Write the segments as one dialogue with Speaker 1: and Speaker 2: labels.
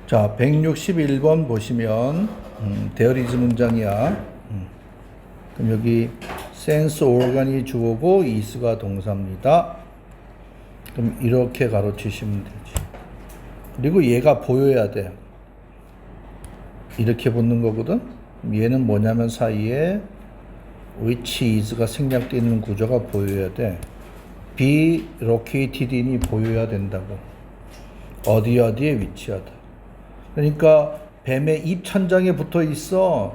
Speaker 1: 자, 161번 보시면 데어리즈 문장이야. 그럼 여기 센스 오르간이 주어고 is가 동사입니다. 그럼 이렇게 가로치시면 되지. 그리고 얘가 보여야 돼. 이렇게 붙는 거거든. 얘는 뭐냐면 사이에 which is가 생략되어 있는 구조가 보여야 돼. be located in이 보여야 된다고. 어디에 위치하다. 그러니까 뱀의 입천장에 붙어 있어.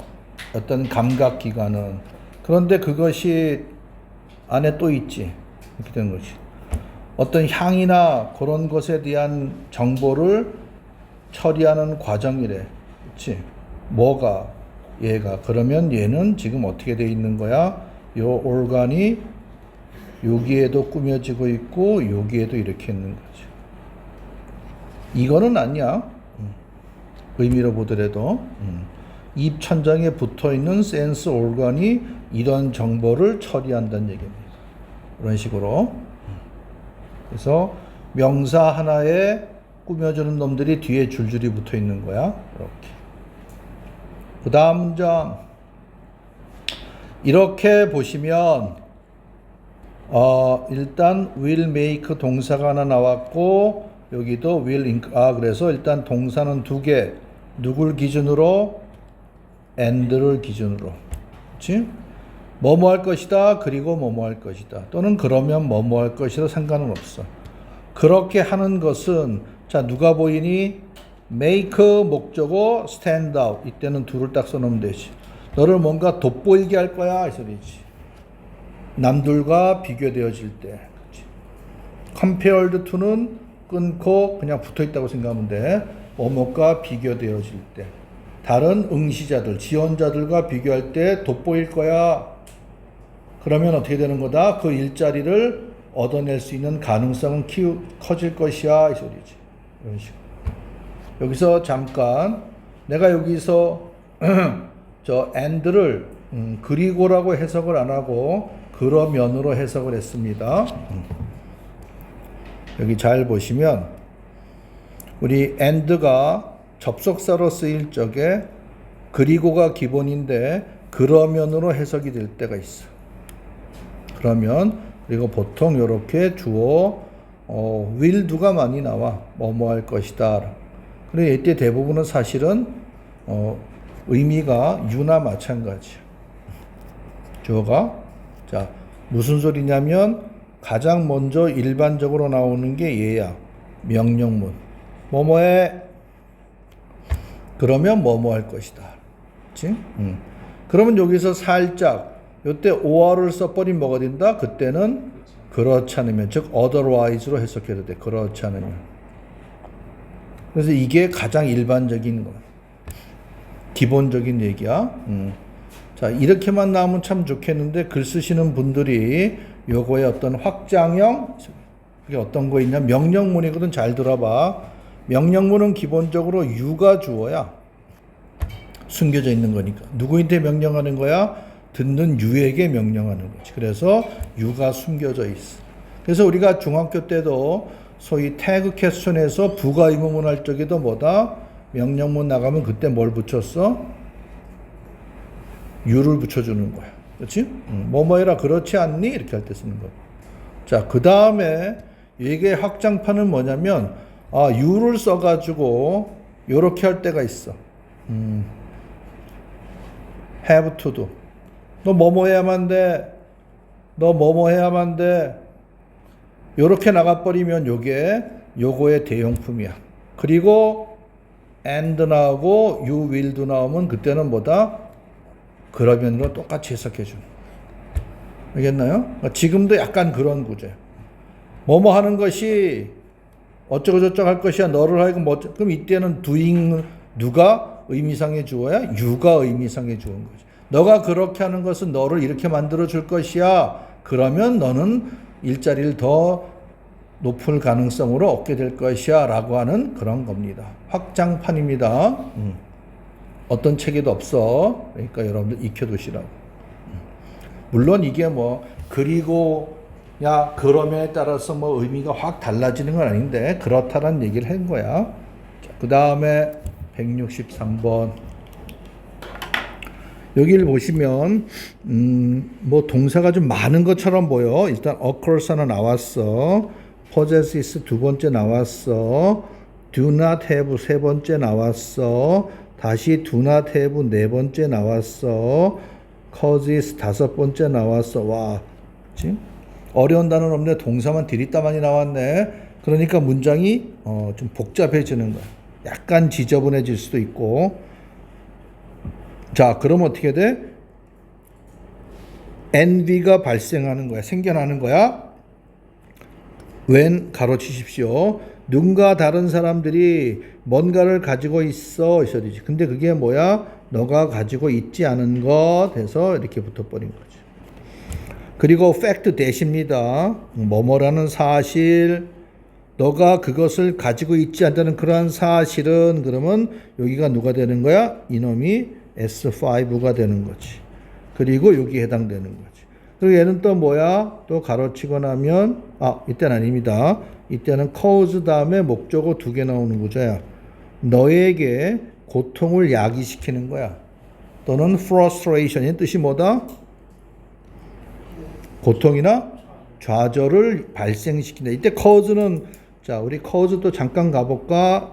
Speaker 1: 어떤 감각기관은. 그런데 그것이 안에 또 있지. 이렇게 되는 거지. 어떤 향이나 그런 것에 대한 정보를 처리하는 과정이래. 그렇지? 뭐가? 얘가. 그러면 얘는 지금 어떻게 돼 있는 거야? 요 organ이 여기에도 꾸며지고 있고 여기에도 이렇게 있는 거지. 이거는 아니야. 의미로 보더라도 입천장에 붙어있는 센스 organ이 이런 정보를 처리한다는 얘기입니다. 이런 식으로. 그래서 명사 하나에 꾸며주는 놈들이 뒤에 줄줄이 붙어있는 거야. 이렇게. 그 다음 문장. 이렇게 보시면 일단 will make 동사가 하나 나왔고 여기도 will 그래서 일단 동사는 두 개. 누굴 기준으로? and를 기준으로. 그렇지? 뭐뭐 할 것이다. 그리고 뭐뭐 할 것이다. 또는 그러면 뭐뭐 할 것이다. 상관은 없어. 그렇게 하는 것은 자 누가 보이니? make 목적어 stand out. 이때는 둘을 딱 써놓으면 되지. 너를 뭔가 돋보이게 할 거야 이 소리지. 남들과 비교되어질 때. 그렇지? compared to는 끊고 그냥 붙어있다고 생각하면 돼. 뭐뭐가 비교되어질 때. 다른 응시자들, 지원자들과 비교할 때 돋보일 거야. 그러면 어떻게 되는 거다? 그 일자리를 얻어낼 수 있는 가능성은 커질 것이야 이 소리지. 이런 식으로. 여기서 잠깐 내가 여기서 저 and를 그리고라고 해석을 안 하고 그러면으로 해석을 했습니다. 여기 잘 보시면 우리 and가 접속사로 쓰일 적에 그리고가 기본인데 그러면으로 해석이 될 때가 있어. 그러면 그리고 보통 이렇게 주어 will do가 많이 나와. 뭐뭐 할 것이다. 그리고 이때 대부분은 사실은 의미가 you나 마찬가지야. 주어가 자 무슨 소리냐면 가장 먼저 일반적으로 나오는 게 얘야. 명령문. 뭐뭐해. 그러면 뭐뭐 할 것이다. 그렇지? 그러면 여기서 살짝 이때 or를 써버리면 뭐가 된다? 그때는 그렇지 않으면 즉 otherwise로 해석해도 돼. 그렇지 않으면. 그래서 이게 가장 일반적인 거. 기본적인 얘기야. 자 이렇게만 나오면 참 좋겠는데 글 쓰시는 분들이 요거의 어떤 확장형 그게 어떤 거 있냐? 명령문이거든. 잘 들어봐. 명령문은 기본적으로 you가 주어야. 숨겨져 있는 거니까. 누구한테 명령하는 거야? 듣는 you에게 명령하는 거지. 그래서 you가 숨겨져 있어. 그래서 우리가 중학교 때도 소위 태그 퀘스천에서 부가 의문문 할 적에도 뭐다? 명령문 나가면 그때 뭘 붙였어? you를 붙여주는 거야. 그렇지? 뭐뭐 해라 그렇지 않니? 이렇게 할 때 쓰는 거야. 자, 그 다음에 이게 확장판은 뭐냐면 you를 써가지고 요렇게 할 때가 있어. have to도. 너 뭐뭐 해야만 돼. 너 뭐뭐 해야만 돼. 요렇게 나가버리면 요거의 대용품이야. 그리고 and 나오고 you will도 나오면 그때는 뭐다? 그러면으로 똑같이 해석해주는. 알겠나요? 지금도 약간 그런 구조야. 뭐뭐 하는 것이 어쩌고저쩌고 할 것이야. 너를 하여금 그럼 이때는 doing 누가 의미상의 주어야? you가 의미상의 주어인 거지. 너가 그렇게 하는 것은 너를 이렇게 만들어 줄 것이야. 그러면 너는 일자리를 더 높을 가능성으로 얻게 될 것이야 라고 하는 그런 겁니다. 확장판입니다. 어떤 책에도 없어. 그러니까 여러분들 익혀두시라고. 물론 이게 뭐 그리고 야 그러면에 따라서 뭐 의미가 확 달라지는 건 아닌데 그렇다는 얘기를 한 거야. 그 다음에 163번. 여기를 보시면 뭐 동사가 좀 많은 것처럼 보여. 일단 occurs 하나 나왔어. possesses 두 번째 나왔어. do not have 세 번째 나왔어. 다시 do not have 네 번째 나왔어. causes 다섯 번째 나왔어. 와, 그치? 어려운 단어는 없네. 동사만 디리다 많이 나왔네. 그러니까 문장이 좀 복잡해지는 거야. 약간 지저분해질 수도 있고. 자, 그럼 어떻게 돼? envy가 발생하는 거야. 생겨나는 거야. when 가로치십시오. 누군가 다른 사람들이 뭔가를 가지고 있어 있어야 되지. 근데 그게 뭐야? 너가 가지고 있지 않은 것 해서 이렇게 붙어버린 거지. 그리고 fact 대시입니다. 뭐뭐라는 사실, 너가 그것을 가지고 있지 않다는 그러한 사실은, 그러면 여기가 누가 되는 거야? 이놈이 S5가 되는 거지. 그리고 여기에 해당되는 거지. 그리고 얘는 또 뭐야? 또 가로치고 나면, 이때는 아닙니다. 이때는 cause 다음에 목적어 두 개 나오는 구조야. 너에게 고통을 야기시키는 거야. 또는 frustration의 뜻이 뭐다? 고통이나 좌절을 발생시킨다. 이때 cause는, 자, 우리 cause 또 잠깐 가볼까?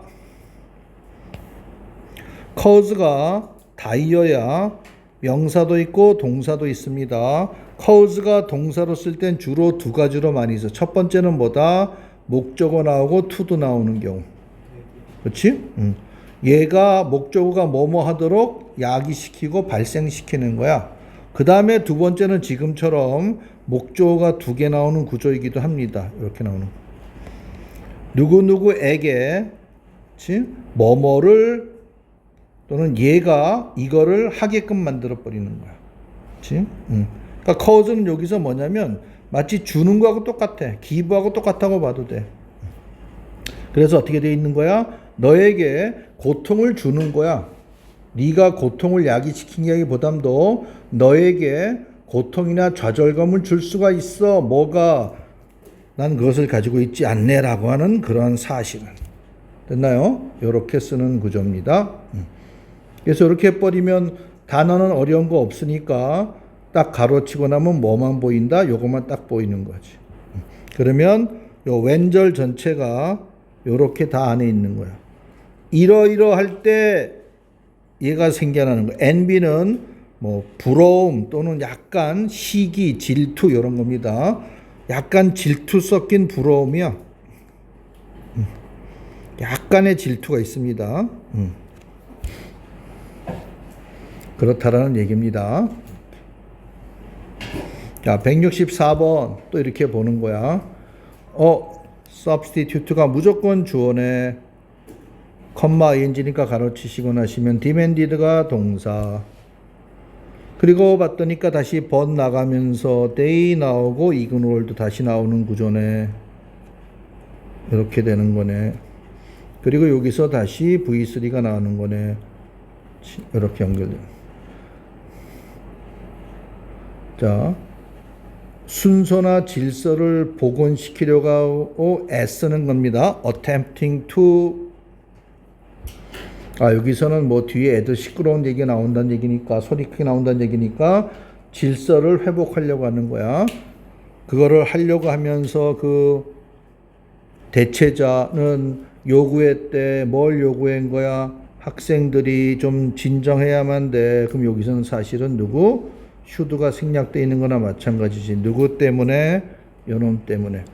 Speaker 1: cause가 다이어야 명사도 있고 동사도 있습니다. cause가 동사로 쓸 땐 주로 두 가지로 많이 써. 첫 번째는 뭐다? 목적어 나오고 to도 나오는 경우. 그렇지? 얘가 목적어가 뭐뭐 하도록 야기시키고 발생시키는 거야. 그 다음에 두 번째는 지금처럼 목적어가 두 개 나오는 구조이기도 합니다. 이렇게 나오는 거. 누구누구에게, 그렇지? 뭐뭐를 또는 얘가 이거를 하게끔 만들어 버리는 거야. 그렇지? 그러니까 cause는 여기서 뭐냐면 마치 주는 거하고 똑같아. give하고 똑같다고 봐도 돼. 그래서 어떻게 돼 있는 거야? 너에게 고통을 주는 거야. 네가 고통을 야기시키기보담도 너에게 고통이나 좌절감을 줄 수가 있어. 뭐가? 난 그것을 가지고 있지 않네라고 하는 그런 사실은. 됐나요? 이렇게 쓰는 구조입니다. 그래서 이렇게 해버리면 단어는 어려운 거 없으니까 딱 가로치고 나면 뭐만 보인다? 요것만 딱 보이는 거지. 그러면 요 왼절 전체가 요렇게 다 안에 있는 거야. 이러이러할 때 얘가 생겨나는 거야. envy는 뭐 부러움 또는 약간 시기, 질투 이런 겁니다. 약간 질투 섞인 부러움이야. 약간의 질투가 있습니다. 그렇다라는 얘기입니다. 자, 164번 또 이렇게 보는 거야. substitute가 무조건 주어네. 컴마 ing니까 가로치시고 나시면 demanded가 동사. 그리고 봤더니까 다시 but 나가면서 they 나오고 ignored도 다시 나오는 구조네. 이렇게 되는 거네. 그리고 여기서 다시 V3가 나오는 거네. 이렇게 연결돼. 자, 순서나 질서를 복원시키려고 하고 애쓰는 겁니다. attempting to. 여기서는 뭐 뒤에 애들 시끄러운 얘기가 나온다는 얘기니까, 소리 크게 나온다는 얘기니까 질서를 회복하려고 하는 거야. 그거를 하려고 하면서 그 대체자는 요구했대. 뭘 요구한 거야? 학생들이 좀 진정해야만 돼. 그럼 여기서는 사실은 누구? should가 생략되어 있는 거나 마찬가지지. 누구 때문에? 요놈 때문에.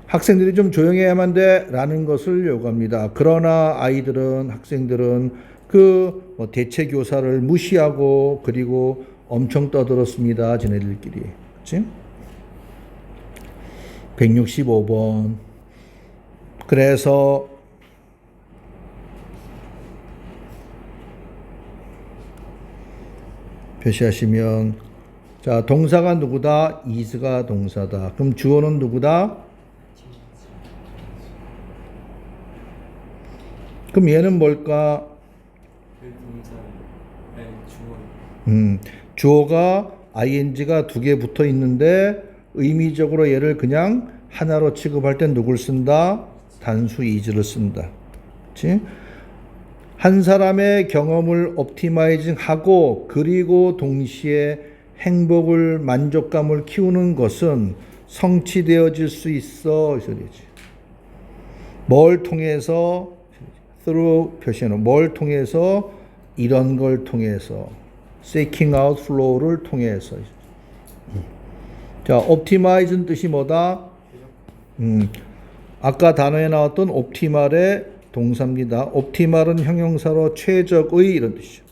Speaker 1: 학생들이 좀 조용해야만 돼 라는 것을 요구합니다. 그러나 아이들은, 학생들은 그 대체 교사를 무시하고 그리고 엄청 떠들었습니다. 지네들끼리. 그치? 165번. 그래서 표시하시면, 자, 동사가 누구다? is가 동사다. 그럼 주어는 누구다? 그럼 얘는 뭘까? 주어가 ing가 두 개 붙어 있는데 의미적으로 얘를 그냥 하나로 취급할 땐 누굴 쓴다? 단수 is를 쓴다. 그렇지? 한 사람의 경험을 옵티마이징하고 그리고 동시에 행복을 만족감을 키우는 것은 성취되어질 수 있어. 이 소리지. 뭘 통해서 through 표시는 뭘 통해서 이런 걸 통해서 seeking out flow를 통해서. 자, optimize는 뜻이 뭐다? 아까 단어에 나왔던 optimal의 동사입니다. optimal은 형용사로 최적의 이런 뜻이죠.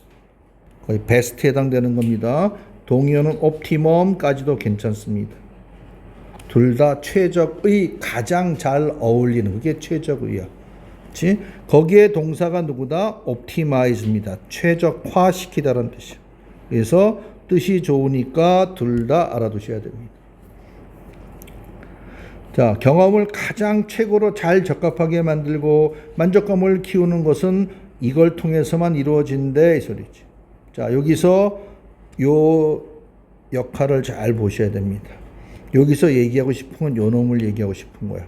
Speaker 1: 거의 best에 해당되는 겁니다. 동의어는 optimum까지도 괜찮습니다. 둘 다 최적의 가장 잘 어울리는 그게 최적의야. 그렇지? 거기에 동사가 누구다? optimize입니다. 최적화시키다라는 뜻이야. 그래서 뜻이 좋으니까 둘 다 알아두셔야 됩니다. 자, 경험을 가장 최고로 잘 적합하게 만들고 만족감을 키우는 것은 이걸 통해서만 이루어진대 이 소리지. 자, 여기서 요 역할을 잘 보셔야 됩니다. 여기서 얘기하고 싶은 건 요 놈을 얘기하고 싶은 거야.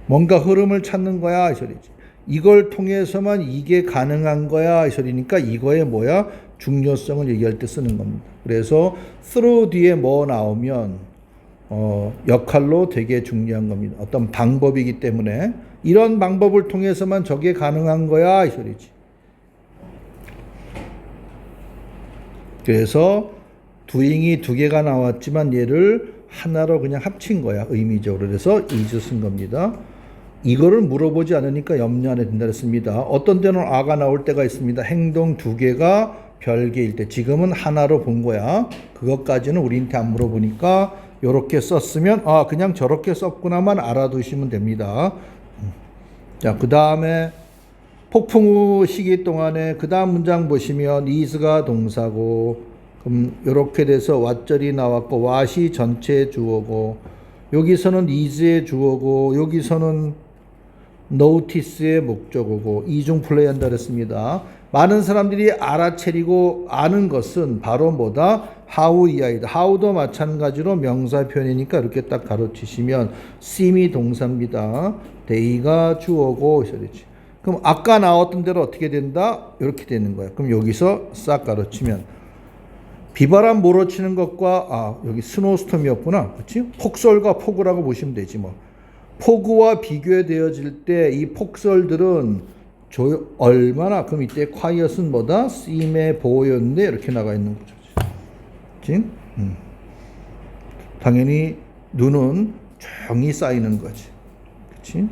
Speaker 1: 뭔가 흐름을 찾는 거야 이 소리지. 이걸 통해서만 이게 가능한 거야 이 소리니까 이거의 뭐야? 중요성을 얘기할 때 쓰는 겁니다. 그래서 through 뒤에 뭐 나오면 역할로 되게 중요한 겁니다. 어떤 방법이기 때문에 이런 방법을 통해서만 저게 가능한 거야 이 소리지. 그래서 doing이 두 개가 나왔지만 얘를 하나로 그냥 합친 거야 의미적으로. 그래서 is 쓴 겁니다. 이거를 물어보지 않으니까 염려 안 해도 된다 그랬습니다. 어떤 때는 a가 나올 때가 있습니다. 행동 두 개가 별개일 때. 지금은 하나로 본 거야. 그것까지는 우리한테 안 물어보니까 요렇게 썼으면 그냥 저렇게 썼구나만 알아두시면 됩니다. 자, 그 다음에 폭풍 후 시기 동안에 그 다음 문장 보시면 is가 동사고 그럼 요렇게 돼서 what절이 나왔고 what이 전체 주어고 여기서는 is의 주어고 여기서는 notice의 목적어고 이중 플레이한다 그랬습니다. 많은 사람들이 알아채리고 아는 것은 바로 뭐다? how 이하이다. how도 마찬가지로 명사 표현이니까 이렇게 딱 가로치시면 seem이 동사입니다. they가 주어고 소리지. 그럼 아까 나왔던 대로 어떻게 된다? 이렇게 되는 거야. 그럼 여기서 싹 가로치면 비바람 몰아치는 것과 여기 스노우스톰이었구나. 그렇지? 폭설과 폭우라고 보시면 되지 뭐. 폭우와 비교되어질 때 이 폭설들은 얼마나 그럼 이때 quiet은 뭐다? seem의 보호였는데 이렇게 나가 있는 거죠. 그렇지? 당연히 눈은 조용히 쌓이는 거지. 그렇지?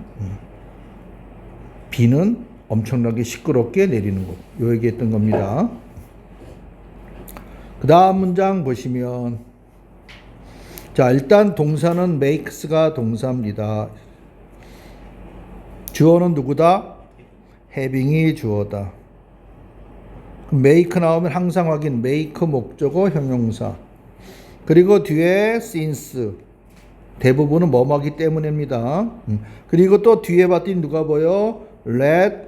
Speaker 1: 비는 엄청나게 시끄럽게 내리는 거. 요 얘기했던 겁니다. 그 다음 문장 보시면 자, 일단 동사는 makes가 동사입니다. 주어는 누구다? having이 주어다. make 나오면 항상 확인. make 목적어 형용사. 그리고 뒤에 since. 대부분은 뭐뭐하기 때문입니다. 그리고 또 뒤에 봤더니 누가 보여? let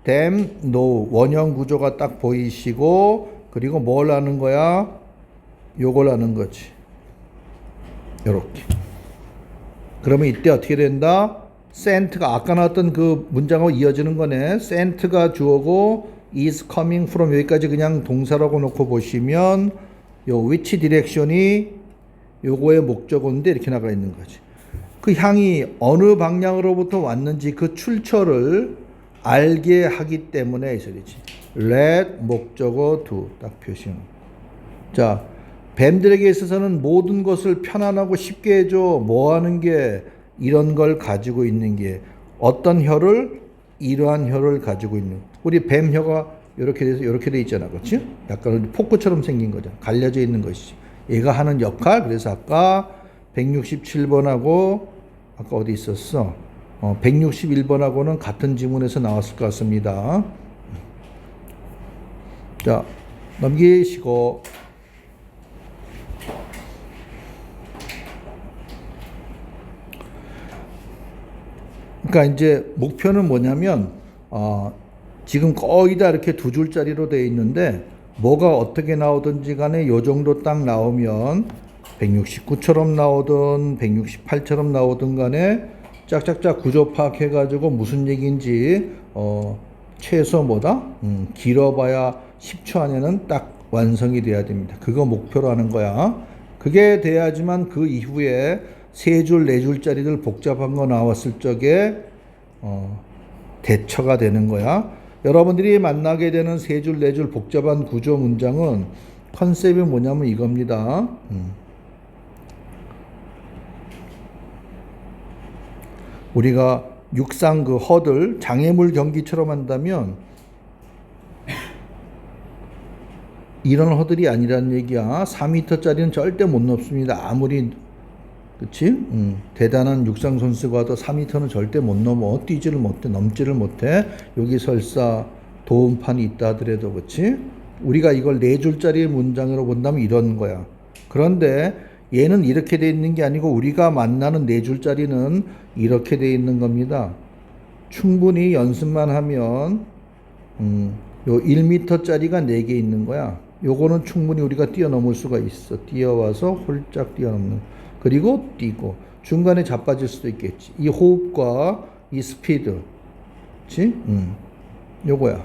Speaker 1: them know. 원형 구조가 딱 보이시고 그리고 뭘 하는 거야? 요걸 하는 거지. 요렇게. 그러면 이때 어떻게 된다? sent가 아까 나왔던 그 문장하고 이어지는 거네. sent가 주어고 is coming from 여기까지 그냥 동사라고 놓고 보시면 요 which direction이 요거의 목적어인데 이렇게 나가 있는 거지. 그 향이 어느 방향으로부터 왔는지 그 출처를 알게 하기 때문에 이 소리지. let 목적어 do 딱 표시는. 자, 뱀들에게 있어서는 모든 것을 편안하고 쉽게 해줘. 뭐 하는 게 이런 걸 가지고 있는 게 어떤 혀를 이러한 혀를 가지고 있는. 우리 뱀 혀가 이렇게 돼서 이렇게 돼 있잖아, 그렇지? 약간 포크처럼 생긴 거죠. 갈려져 있는 것이지. 얘가 하는 역할. 그래서 아까 167번하고 아까 어디 있었어? 161번하고는 같은 지문에서 나왔을 것 같습니다. 자, 넘기시고. 그러니까 이제 목표는 뭐냐면 지금 거의 다 이렇게 두 줄짜리로 되어 있는데 뭐가 어떻게 나오든지 간에 요 정도 딱 나오면 169처럼 나오든 168처럼 나오든 간에 짝짝짝 구조 파악해 가지고 무슨 얘기인지 최소 뭐다? 길어봐야 10초 안에는 딱 완성이 돼야 됩니다. 그거 목표로 하는 거야. 그게 돼야지만 그 이후에 세 줄, 네 줄짜리들 복잡한 거 나왔을 적에 대처가 되는 거야. 여러분들이 만나게 되는 세 줄, 네 줄 복잡한 구조 문장은 컨셉이 뭐냐면 이겁니다. 우리가 육상 그 허들 장애물 경기처럼 한다면 이런 허들이 아니라는 얘기야. 4m짜리는 절대 못 넘습니다. 아무리 그치? 대단한 육상 선수가 도 4m는 절대 못 넘어. 뛰지를 못해. 넘지를 못해. 여기 설사 도움판이 있다 하더라도 그치? 우리가 이걸 4줄짜리 문장으로 본다면 이런 거야. 그런데 얘는 이렇게 돼 있는 게 아니고 우리가 만나는 4줄짜리는 이렇게 돼 있는 겁니다. 충분히 연습만 하면 요 1m짜리가 4개 있는 거야. 요거는 충분히 우리가 뛰어넘을 수가 있어. 뛰어와서 홀짝 뛰어넘는. 그리고 뛰고 중간에 자빠질 수도 있겠지. 이 호흡과 이 스피드, 그렇지? 요거야.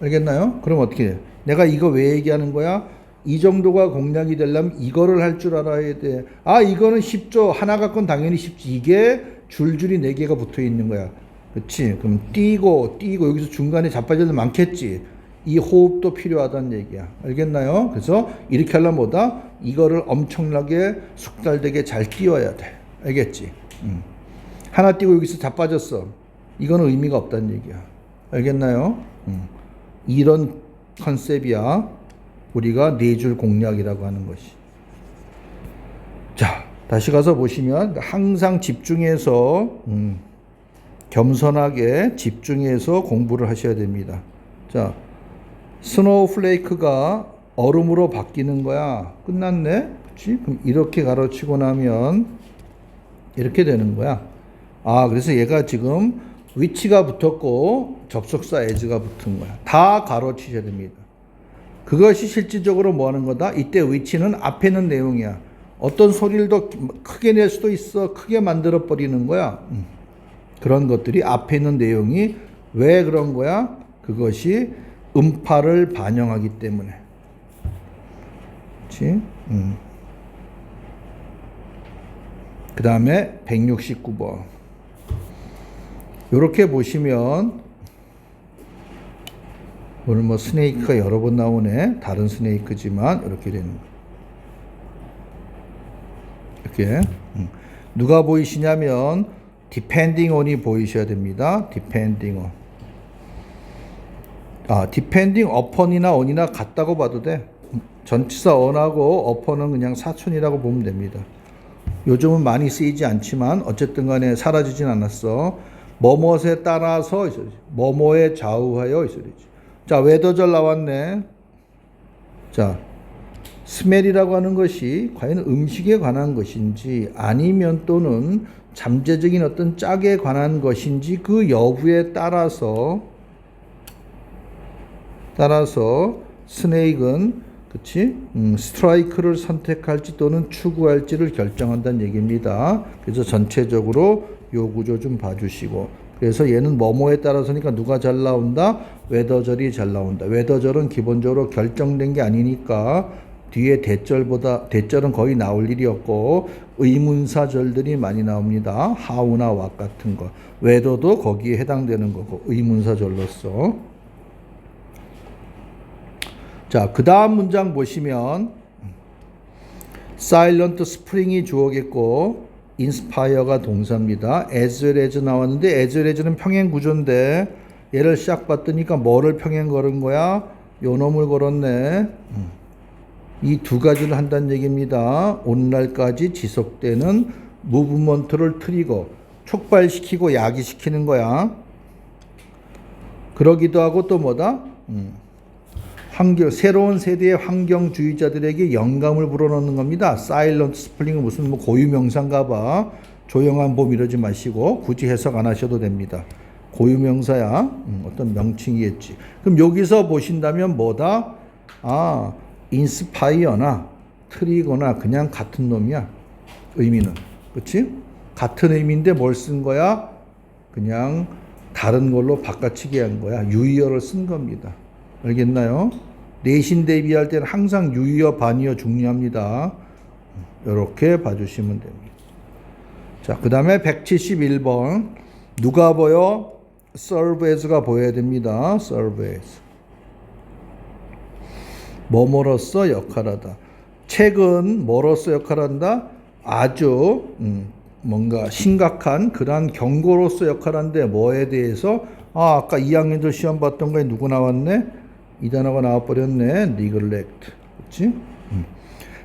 Speaker 1: 알겠나요? 그럼 어떻게 돼? 내가 이거 왜 얘기하는 거야? 이 정도가 공략이 되려면 이거를 할 줄 알아야 돼. 아, 이거는 쉽죠. 하나 갖고는 당연히 쉽지. 이게 줄줄이 4개가 붙어 있는 거야. 그렇지? 그럼 뛰고 여기서 중간에 자빠질 일 많겠지. 이 호흡도 필요하다는 얘기야. 알겠나요? 그래서 이렇게 하려면 뭐다? 이거를 엄청나게 숙달되게 잘 띄워야 돼. 알겠지? 하나 띄고 여기서 자빠졌어. 이거는 의미가 없다는 얘기야. 알겠나요? 이런 컨셉이야. 우리가 4줄 공략이라고 하는 것이. 자, 다시 가서 보시면 항상 집중해서 겸손하게 집중해서 공부를 하셔야 됩니다. 자, 스노우플레이크가 얼음으로 바뀌는 거야. 끝났네? 그치? 그럼 이렇게 가로치고 나면 이렇게 되는 거야. 아, 그래서 얘가 지금 위치가 붙었고 접속사 as가 붙은 거야. 다 가로치셔야 됩니다. 그것이 실질적으로 뭐 하는 거다? 이때 위치는 앞에 있는 내용이야. 어떤 소리를 더 크게 낼 수도 있어. 크게 만들어 버리는 거야. 그런 것들이 앞에 있는 내용이 왜 그런 거야? 그것이 음파를 반영하기 때문에. 그렇지? 그 다음에 169번. 이렇게 보시면 오늘 뭐 스네이크가 여러 번 나오네. 다른 스네이크지만 이렇게 되는 거. 이렇게 누가 보이시냐면 depending on이 보이셔야 됩니다. depending on. depending upon이나 on이나 같다고 봐도 돼. 전치사 on하고 upon은 그냥 사촌이라고 보면 됩니다. 요즘은 많이 쓰이지 않지만 어쨌든 간에 사라지진 않았어. 뭐뭇에 따라서 이 소리지. 뭐뭐에 좌우하여 이 소리지. 자, 웨더절 나왔네. 자, 스멜이라고 하는 것이 과연 음식에 관한 것인지 아니면 또는 잠재적인 어떤 짝에 관한 것인지 그 여부에 따라서 스네이크는 그치? 스트라이크를 선택할지 또는 추구할지를 결정한다는 얘기입니다. 그래서 전체적으로 요 구조 좀 봐주시고. 그래서 얘는 뭐뭐에 따라서니까 누가 잘 나온다? 웨더절이 잘 나온다. 웨더절은 기본적으로 결정된 게 아니니까 뒤에 대절은 거의 나올 일이 없고 의문사절들이 많이 나옵니다. how나 what 같은 거. 웨더도 거기에 해당되는 거고 의문사절로서. 자, 그 다음 문장 보시면 silent spring이 주어겠고 inspire가 동사입니다. as well as 나왔는데 as well as는 평행 구조인데 얘를 시작 봤더니까 뭐를 평행 걸은 거야? 요놈을 걸었네. 이 두 가지를 한다는 얘기입니다. 오늘날까지 지속되는 무브먼트를 트리거, 촉발시키고 야기시키는 거야. 그러기도 하고 또 뭐다? 새로운 세대의 환경주의자들에게 영감을 불어넣는 겁니다. 사일런트 스프링은 무슨 뭐 고유명사인가 봐. 조용한 봄 이러지 마시고 굳이 해석 안 하셔도 됩니다. 고유명사야. 어떤 명칭이겠지. 그럼 여기서 보신다면 뭐다? 인스파이어나 트리거나 그냥 같은 놈이야. 의미는. 그렇지? 같은 의미인데 뭘 쓴 거야? 그냥 다른 걸로 바꿔치기 한 거야. 유의어를 쓴 겁니다. 알겠나요? 내신 대비할 때는 항상 유의어, 반의어 중요합니다. 이렇게 봐주시면 됩니다. 자, 그 다음에 171번. 누가 보여? serve as가 보여야 됩니다. serve as. 뭐뭐로서 역할하다. 책은 뭐로서 역할한다? 아주 뭔가 심각한 그러한 경고로서 역할한데 뭐에 대해서 아까 2학년들 시험 봤던 거에 누구 나왔네? 이 단어가 나와버렸네. neglect. 그렇지?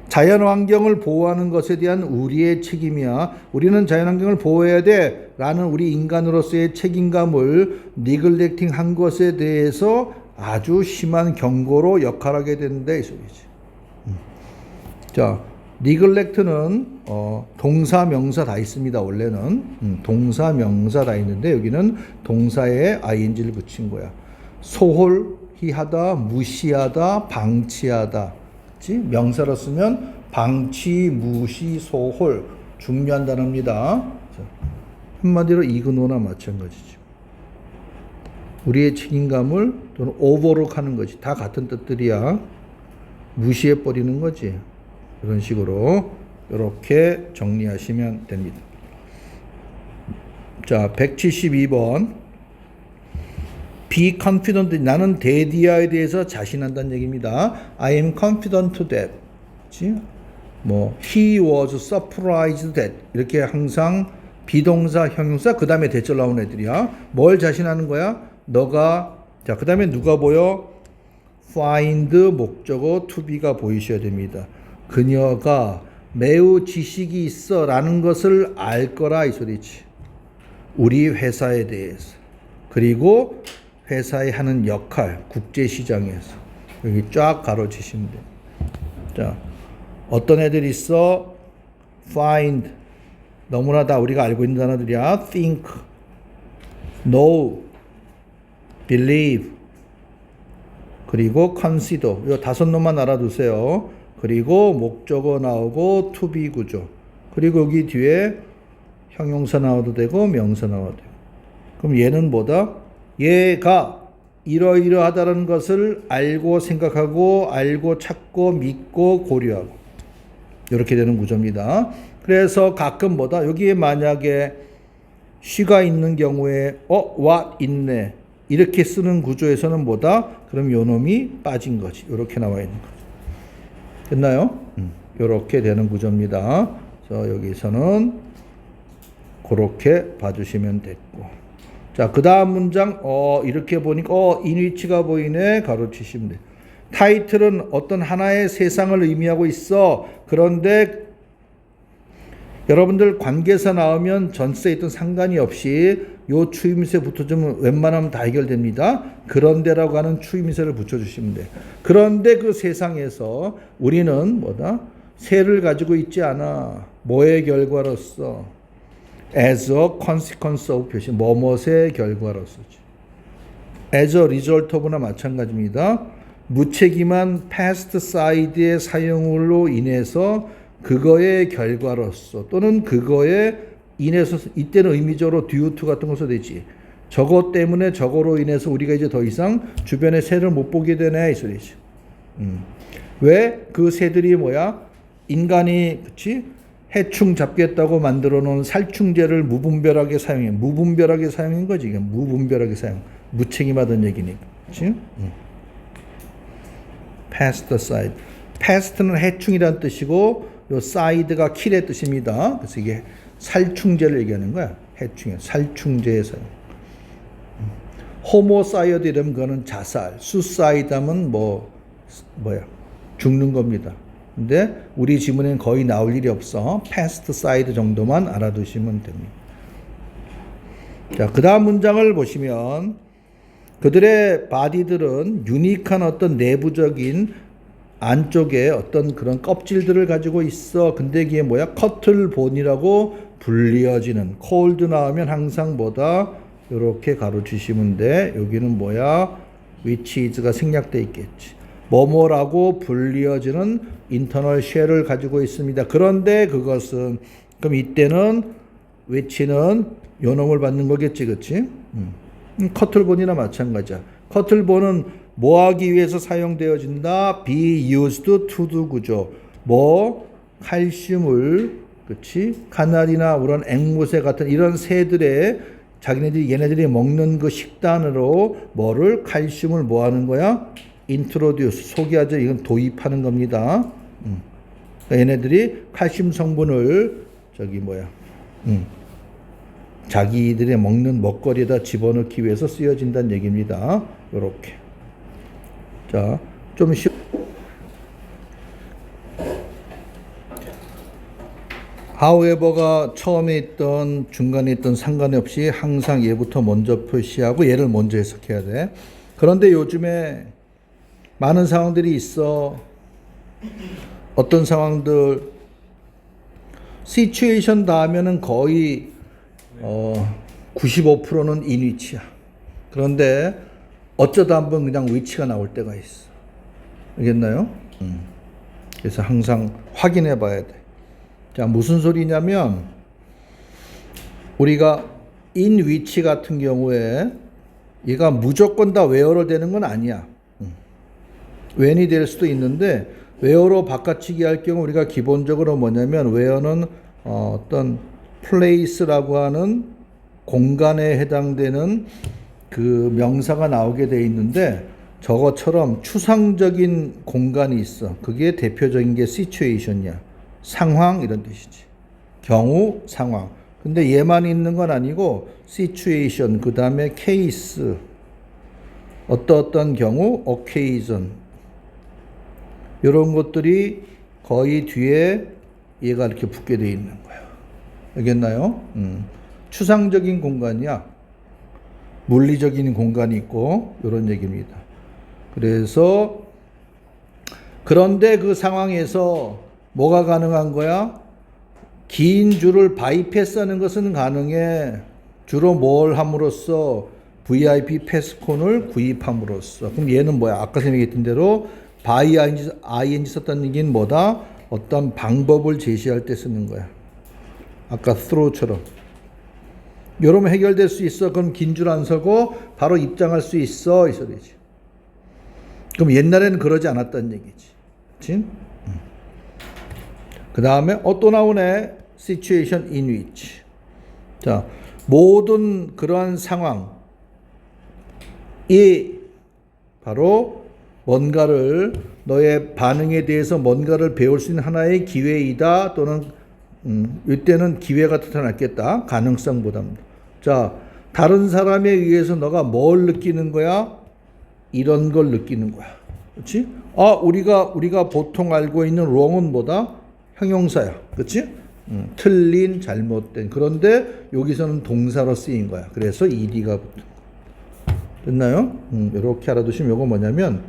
Speaker 1: 자연환경을 보호하는 것에 대한 우리의 책임이야. 우리는 자연환경을 보호해야 돼 라는 우리 인간으로서의 책임감을 neglecting 한 것에 대해서 아주 심한 경고로 역할하게 된다 이 소리지. 자, neglect는 동사 명사 다 있습니다. 원래는 동사 명사 다 있는데 여기는 동사에 ing를 붙인 거야. 소홀히 하다, 무시하다, 방치하다. 그치? 명사로 쓰면 방치, 무시, 소홀 중요한 단어입니다. 한마디로 이그노나 마찬가지죠. 우리의 책임감을 또는 오버룩하는 것이 다 같은 뜻들이야. 무시해 버리는 거지. 이런 식으로 이렇게 정리하시면 됩니다. 자, 172번. Be confident. 나는 대디아에 대해서 자신한다는 얘기입니다. I am confident that. 그치? 뭐 he was surprised that. 이렇게 항상 비동사, 형용사 그 다음에 대절 나오는 애들이야. 뭘 자신하는 거야? 너가. 자, 그 다음에 누가 보여? find 목적어 to be가 보이셔야 됩니다. 그녀가 매우 지식이 있어 라는 것을 알 거라 이 소리지. 우리 회사에 대해서. 그리고 회사에 하는 역할, 국제시장에서. 여기 쫙 가로치시면 돼요. 자, 어떤 애들이 있어? find. 너무나 다 우리가 알고 있는 단어들이야. think, know, believe, 그리고 consider. 이 5놈만 알아두세요. 그리고 목적어 나오고 to be 구조. 그리고 여기 뒤에 형용사 나와도 되고 명사 나와도 되고. 그럼 얘는 뭐다? 얘가 이러이러하다는 것을 알고 생각하고 알고 찾고 믿고 고려하고 이렇게 되는 구조입니다. 그래서 가끔 뭐다? 여기에 만약에 she가 있는 경우에 what 있네 이렇게 쓰는 구조에서는 뭐다? 그럼 요 놈이 빠진 거지. 이렇게 나와 있는 거죠. 됐나요? 이렇게 되는 구조입니다. 그래서 여기서는 그렇게 봐주시면 됐고. 자, 그 다음 문장, 이렇게 보니까, 인위치가 보이네. 가로치시면 돼. 타이틀은 어떤 하나의 세상을 의미하고 있어. 그런데 여러분들 관계사 나오면 전치사에 있던 상관이 없이 요 추임새 붙여주면 웬만하면 다 해결됩니다. 그런데라고 하는 추임새를 붙여주시면 돼. 그런데 그 세상에서 우리는 뭐다? 세를 가지고 있지 않아. 뭐의 결과로서? as a consequence of 표시. 뭐뭇의 결과로서지. as a result of나 마찬가지입니다. 무책임한 past side의 사용으로 인해서 그거의 결과로서 또는 그거에 인해서 이때는 의미적으로 due to 같은 거 써되지. 저거 때문에 저거로 인해서 우리가 이제 더 이상 주변의 새를 못 보게 되네 이 소리지. 왜? 그 새들이 뭐야? 인간이 그치? 해충 잡겠다고 만들어 놓은 살충제를 무분별하게 사용해. 무분별하게 사용인 거지. 이게 무분별하게 사용. 무책임하던 얘기니까. 그치? pesticide. pest는 해충이란 뜻이고 요 side가 kill의 뜻입니다. 그래서 이게 살충제를 얘기하는 거야. 해충이 살충제의 사용. 호모사이어드 이러면 그거는 자살. 수사이드 하면 뭐야? 죽는 겁니다. 근데 우리 지문에는 거의 나올 일이 없어. pesticide 정도만 알아두시면 됩니다. 자, 그 다음 문장을 보시면 그들의 바디들은 유니크한 어떤 내부적인 안쪽에 어떤 그런 껍질들을 가지고 있어. 근데 이게 뭐야? 커틀본이라고 불리어지는. cold 나오면 항상 뭐다? 이렇게 가로치시면 돼. 여기는 뭐야? which is가 생략되어 있겠지. 뭐뭐라고 불리어지는 인터널 쉘을 가지고 있습니다. 그런데 그것은 그럼 이때는 which는 요놈을 받는 거겠지, 그렇지? 커틀본이나 마찬가지야. 커틀본은 뭐 하기 위해서 사용되어진다? be used to do 구조. 뭐 칼슘을 그렇지? 카나리나 그런 앵무새 같은 이런 새들의 얘네들이 먹는 그 식단으로 뭐를 칼슘을 뭐 하는 거야? introduce 소개하죠. 이건 도입하는 겁니다. 그러니까 얘네들이 칼슘 성분을 자기들이 먹는 먹거리에다 집어넣기 위해서 쓰여진다는 얘기입니다. 요렇게. 자, 좀 however가 처음에 있던 중간에 있던 상관이 없이 항상 얘부터 먼저 표시하고 얘를 먼저 해석해야 돼. 그런데 요즘에 많은 상황들이 있어. 어떤 상황들 situation 다음에는 거의 95%는 in 위치야. 그런데 어쩌다 한번 그냥 위치가 나올 때가 있어. 알겠나요? 그래서 항상 확인해 봐야 돼. 자, 무슨 소리냐면 우리가 in 위치 같은 경우에 얘가 무조건 다 where로 되는 건 아니야. when이 될 수도 있는데 where로 바꿔치기 할 경우 우리가 기본적으로 뭐냐면 where는 어떤 place라고 하는 공간에 해당되는 그 명사가 나오게 돼 있는데 저것처럼 추상적인 공간이 있어. 그게 대표적인 게 situation이야. 상황 이런 뜻이지. 경우, 상황. 근데 얘만 있는 건 아니고 situation, 그 다음에 case, 어떤 경우, occasion 이런 것들이 거의 뒤에 얘가 이렇게 붙게 돼 있는 거야. 알겠나요? 추상적인 공간이야. 물리적인 공간이 있고 이런 얘기입니다. 그래서 그런데 그 상황에서 뭐가 가능한 거야? 긴 줄을 바이패스하는 것은 가능해. 주로 뭘 함으로써? VIP 패스콘을 구입함으로써. 그럼 얘는 뭐야? 아까 얘기했던 대로 by ing 썼다는 얘기는 뭐다? 어떤 방법을 제시할 때 쓰는 거야. 아까 throw처럼. 이러면 해결될 수 있어. 그럼 긴 줄 안 서고 바로 입장할 수 있어. 이 소리지. 그럼 옛날에는 그러지 않았다는 얘기지. 그치? 그 다음에 또 나오네. situation in which. 자, 모든 그러한 상황이 바로 뭔가를 너의 반응에 대해서 뭔가를 배울 수 있는 하나의 기회이다. 또는 이때는 기회가 더 낫겠다. 가능성보다는. 자, 다른 사람에 의해서 너가 뭘 느끼는 거야? 이런 걸 느끼는 거야. 그렇지? 우리가 보통 알고 있는 wrong은 뭐다? 형용사야. 그렇지? 틀린, 잘못된. 그런데 여기서는 동사로 쓰인 거야. 그래서 ed가 붙은 거야. 됐나요? 이렇게 알아두시면 이거 뭐냐면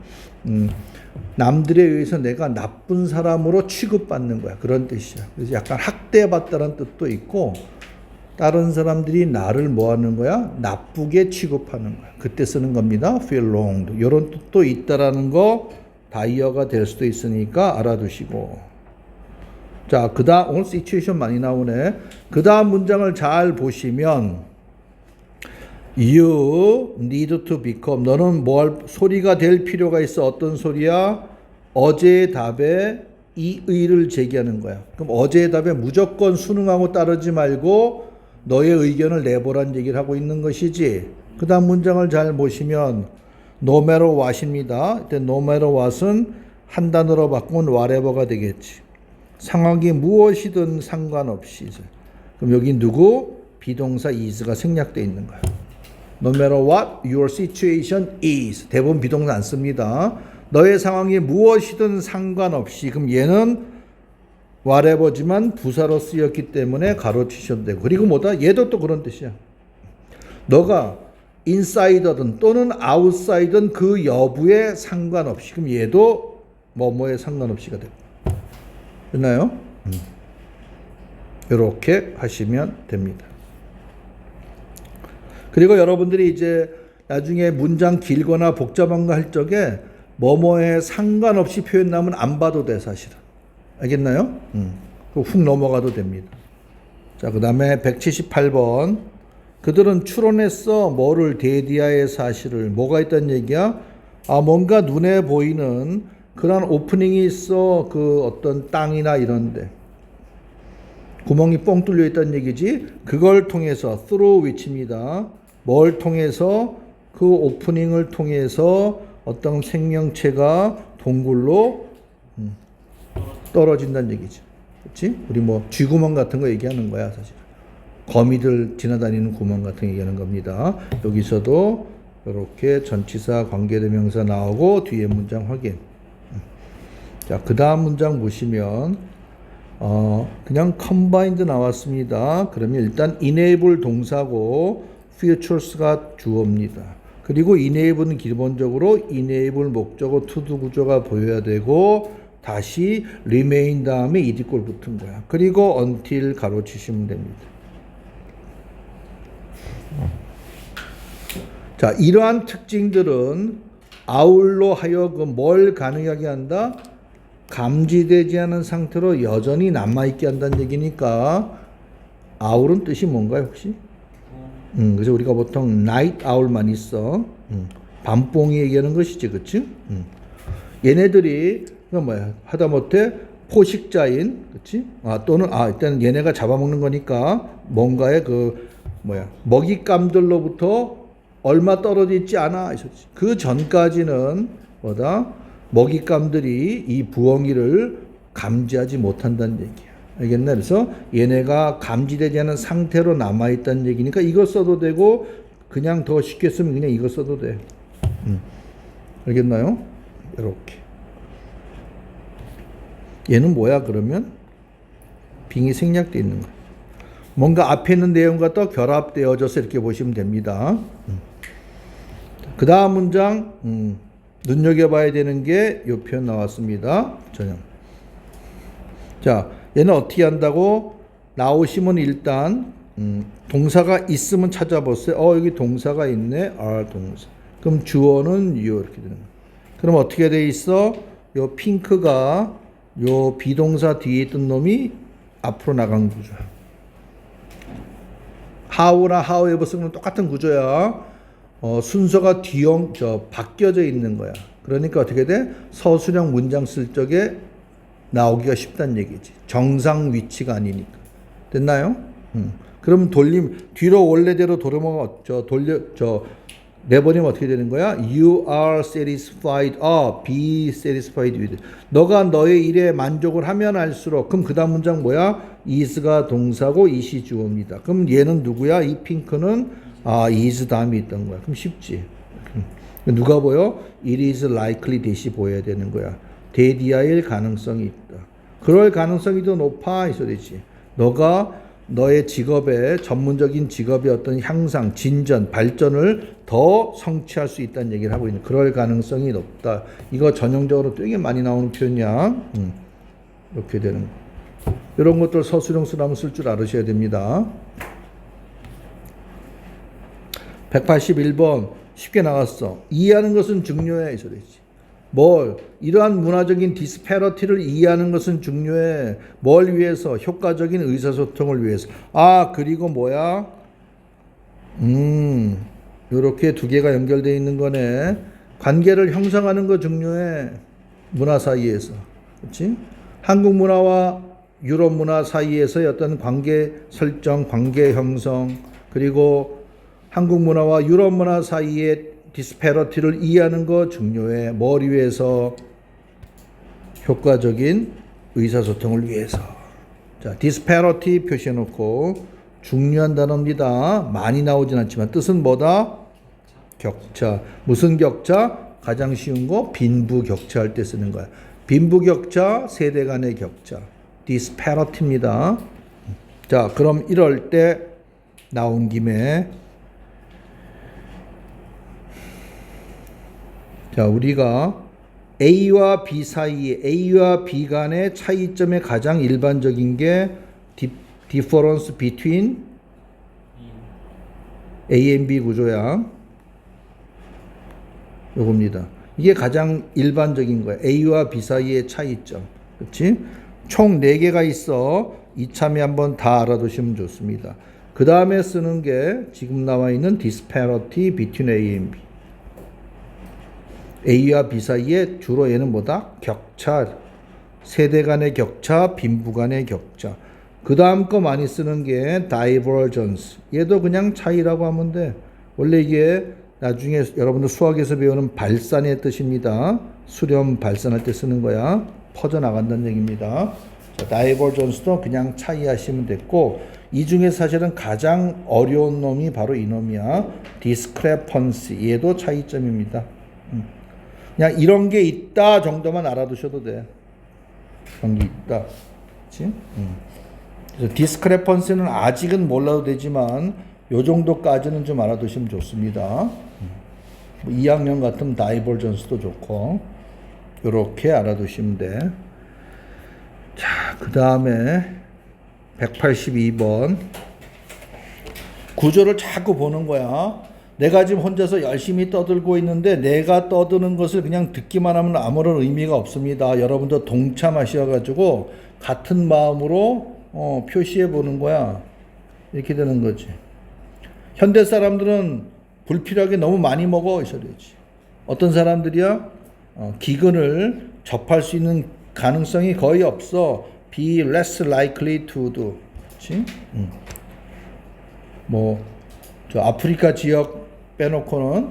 Speaker 1: 남들에 의해서 내가 나쁜 사람으로 취급받는 거야. 그런 뜻이야. 그래서 약간 학대받다라는 뜻도 있고 다른 사람들이 나를 뭐 하는 거야? 나쁘게 취급하는 거야. 그때 쓰는 겁니다. feel wronged. 이런 뜻도 있다라는 거 다이어가 될 수도 있으니까 알아두시고. 자, 오늘 situation 많이 나오네. 그 다음 문장을 잘 보시면 You need to become. 너는 소리가 될 필요가 있어. 어떤 소리야? 어제의 답에 이의를 제기하는 거야. 그럼 어제의 답에 무조건 순응하고 따르지 말고 너의 의견을 내보란 얘기를 하고 있는 것이지. 그 다음 문장을 잘 보시면 no matter what입니다. 이때 no matter what은 한 단어로 바꾸면 whatever가 되겠지. 상황이 무엇이든 상관없이. 그럼 여기 누구? 비동사 is가 생략되어 있는 거야. No matter what your situation is. 대부분 비동사 안 씁니다. 너의 상황이 무엇이든 상관없이. 그럼 얘는 whatever지만 부사로 쓰였기 때문에 가로치셔도 되고. 그리고 뭐다? 얘도 또 그런 뜻이야. 너가 inside든 또는 outside든 그 여부에 상관없이. 그럼 얘도 뭐뭐에 상관없이가 되고. 됐나요? 이렇게 하시면 됩니다. 그리고 여러분들이 이제 나중에 문장 길거나 복잡한 거 할 적에 뭐뭐에 상관없이 표현 나오면 안 봐도 돼, 사실은. 알겠나요? 훅 넘어가도 됩니다. 자, 그 다음에 178번. 그들은 추론했어. 뭐를? 데디아의 사실을. 뭐가 있다는 얘기야? 뭔가 눈에 보이는 그런 오프닝이 있어. 그 어떤 땅이나 이런데. 구멍이 뻥 뚫려 있다는 얘기지. 그걸 통해서 through which입니다. 뭘 통해서? 그 오프닝을 통해서 어떤 생명체가 동굴로 떨어진다는 얘기죠. 그렇지? 우리 뭐 쥐구멍 같은 거 얘기하는 거야, 사실. 거미들 지나다니는 구멍 같은 거 얘기하는 겁니다. 여기서도 이렇게 전치사, 관계대명사 나오고 뒤에 문장 확인. 자, 그 다음 문장 보시면 그냥 combined 나왔습니다. 그러면 일단 enable 동사고 features가 주어입니다. 그리고 enable는 기본적으로 enable 목적어 to do 구조가 보여야 되고 다시 remain 다음에 이디골 붙은 거야. 그리고 until 가로치시면 됩니다. 자, 이러한 특징들은 아울로 하여금 뭘 가능하게 한다? 감지되지 않은 상태로 여전히 남아있게 한다는 얘기니까 아울은 뜻이 뭔가요 혹시? 그래서 우리가 보통 night owl만 있어. 밤뽕이 얘기하는 것이지, 그치? 얘네들이 뭐야? 하다못해 포식자인, 그치? 또는 일단 얘네가 잡아먹는 거니까 뭔가의 먹잇감들로부터 얼마 떨어져 있지 않아. 그 전까지는 뭐다? 먹잇감들이 이 부엉이를 감지하지 못한다는 얘기야. 알겠나? 그래서 얘네가 감지되지 않은 상태로 남아있다는 얘기니까 이거 써도 되고 그냥 더 쉽게 쓰면 그냥 이거 써도 돼. 알겠나요? 이렇게. 얘는 뭐야 그러면? 빙이 생략되어 있는 거야. 뭔가 앞에 있는 내용과 또 결합되어져서 이렇게 보시면 됩니다. 그 다음 문장 눈여겨봐야 되는 게 이 표현 나왔습니다. 전형. 자, 얘는 어떻게 한다고? 나오시면 일단 동사가 있으면 찾아보세요. 여기 동사가 있네. 동사. 그럼 주어는 you 이렇게 되는 거예요. 그럼 어떻게 돼 있어? 요 핑크가 요 비동사 뒤에 있던 놈이 앞으로 나간 구조야. how나 however 쓰면 똑같은 구조야. 순서가 바뀌어져 있는 거야. 그러니까 어떻게 돼? 서술형 문장 쓸 적에 나오기가 쉽다는 얘기지. 정상 위치가 아니니까. 됐나요? 그럼 뒤로 원래대로 돌아오면 내버리면 어떻게 되는 거야? You are satisfied. be satisfied with. 너가 너의 일에 만족을 하면 할수록. 그럼 그 다음 문장 뭐야? is가 동사고 is이 주어입니다. 그럼 얘는 누구야? 이 핑크는 is 다음에 있던 거야. 그럼 쉽지. 누가 보여? It is likely that이 보여야 되는 거야. 데디아일 가능성이 있다. 그럴 가능성이 더 높아 이 소리지. 너가 너의 직업의 전문적인 직업의 어떤 향상, 진전, 발전을 더 성취할 수 있다는 얘기를 하고 있는. 그럴 가능성이 높다. 이거 전형적으로 되게 많이 나오는 표현이야. 이렇게 되는 거. 이런 것들 서술형 쓰라면 쓸 줄 알으셔야 됩니다. 181번 쉽게 나왔어. 이해하는 것은 중요해 이 소리지. 이러한 문화적인 디스패러티를 이해하는 것은 중요해. 뭘 위해서? 효과적인 의사소통을 위해서. 그리고 뭐야? 요렇게 두 개가 연결되어 있는 거네. 관계를 형성하는 거 중요해. 문화 사이에서. 그렇지? 한국 문화와 유럽 문화 사이에서의 어떤 관계 설정, 관계 형성, 그리고 한국 문화와 유럽 문화 사이의 디스패러티를 이해하는 거 중요해. 뭘 위해서? 효과적인 의사소통을 위해서. 자, 디스패러티 표시해놓고 중요한 단어입니다. 많이 나오진 않지만 뜻은 뭐다? 격차. 무슨 격차? 가장 쉬운 거 빈부격차할 때 쓰는 거야. 빈부격차, 세대 간의 격차. 디스패러티입니다. 자, 그럼 이럴 때 나온 김에 자, 우리가 A와 B 사이에 A와 B 간의 차이점의 가장 일반적인 게 difference between A and B 구조야. 요겁니다. 이게 가장 일반적인 거야. A와 B 사이의 차이점. 그렇지? 총 4개가 있어. 이참에 한번 다 알아두시면 좋습니다. 그 다음에 쓰는 게 지금 나와 있는 disparity between A and B. A와 B 사이에 주로 얘는 뭐다? 격차. 세대 간의 격차, 빈부 간의 격차. 그 다음 거 많이 쓰는 게 divergence. 얘도 그냥 차이라고 하면 돼. 원래 이게 나중에 여러분들 수학에서 배우는 발산의 뜻입니다. 수렴 발산할 때 쓰는 거야. 퍼져나간다는 얘기입니다. 자, divergence도 그냥 차이 하시면 됐고, 이 중에 사실은 가장 어려운 놈이 바로 이 놈이야. discrepancy. 얘도 차이점입니다. 그냥 이런 게 있다 정도만 알아두셔도 돼. 그런 게 있다. 그치? 그래서 discrepancy는 아직은 몰라도 되지만 요 정도까지는 좀 알아두시면 좋습니다. 2학년 같으면 divergence도 좋고 요렇게 알아두시면 돼. 자, 그 다음에 182번 구조를 자꾸 보는 거야. 내가 지금 혼자서 열심히 떠들고 있는데 내가 떠드는 것을 그냥 듣기만 하면 아무런 의미가 없습니다. 여러분도 동참하셔가지고 같은 마음으로 표시해 보는 거야. 이렇게 되는 거지. 현대 사람들은 불필요하게 너무 많이 먹어 이 소리지. 어떤 사람들이야 기근을 접할 수 있는 가능성이 거의 없어. Be less likely to do. 그렇지? 저 아프리카 지역 빼놓고는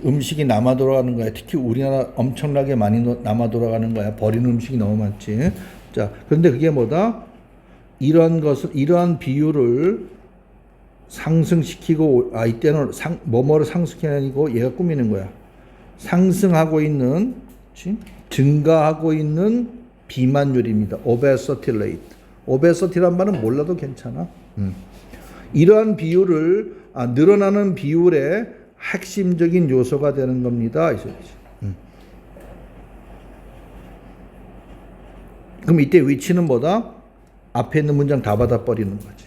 Speaker 1: 음식이 남아 돌아가는 거야. 특히 우리나라 엄청나게 많이 남아 돌아가는 거야. 버리는 음식이 너무 많지. 자, 그런데 그게 뭐다? 이러한 비율을 상승시키고, 이때는 뭐뭐를 상승해가지고 얘가 꾸미는 거야. 상승하고 있는, 그치? 증가하고 있는 비만율입니다. obesity rate. obesity란 말은 몰라도 괜찮아. 이러한 비율을, 늘어나는 비율의 핵심적인 요소가 되는 겁니다. 그럼 이때 위치는 뭐다? 앞에 있는 문장 다 받아버리는 거지.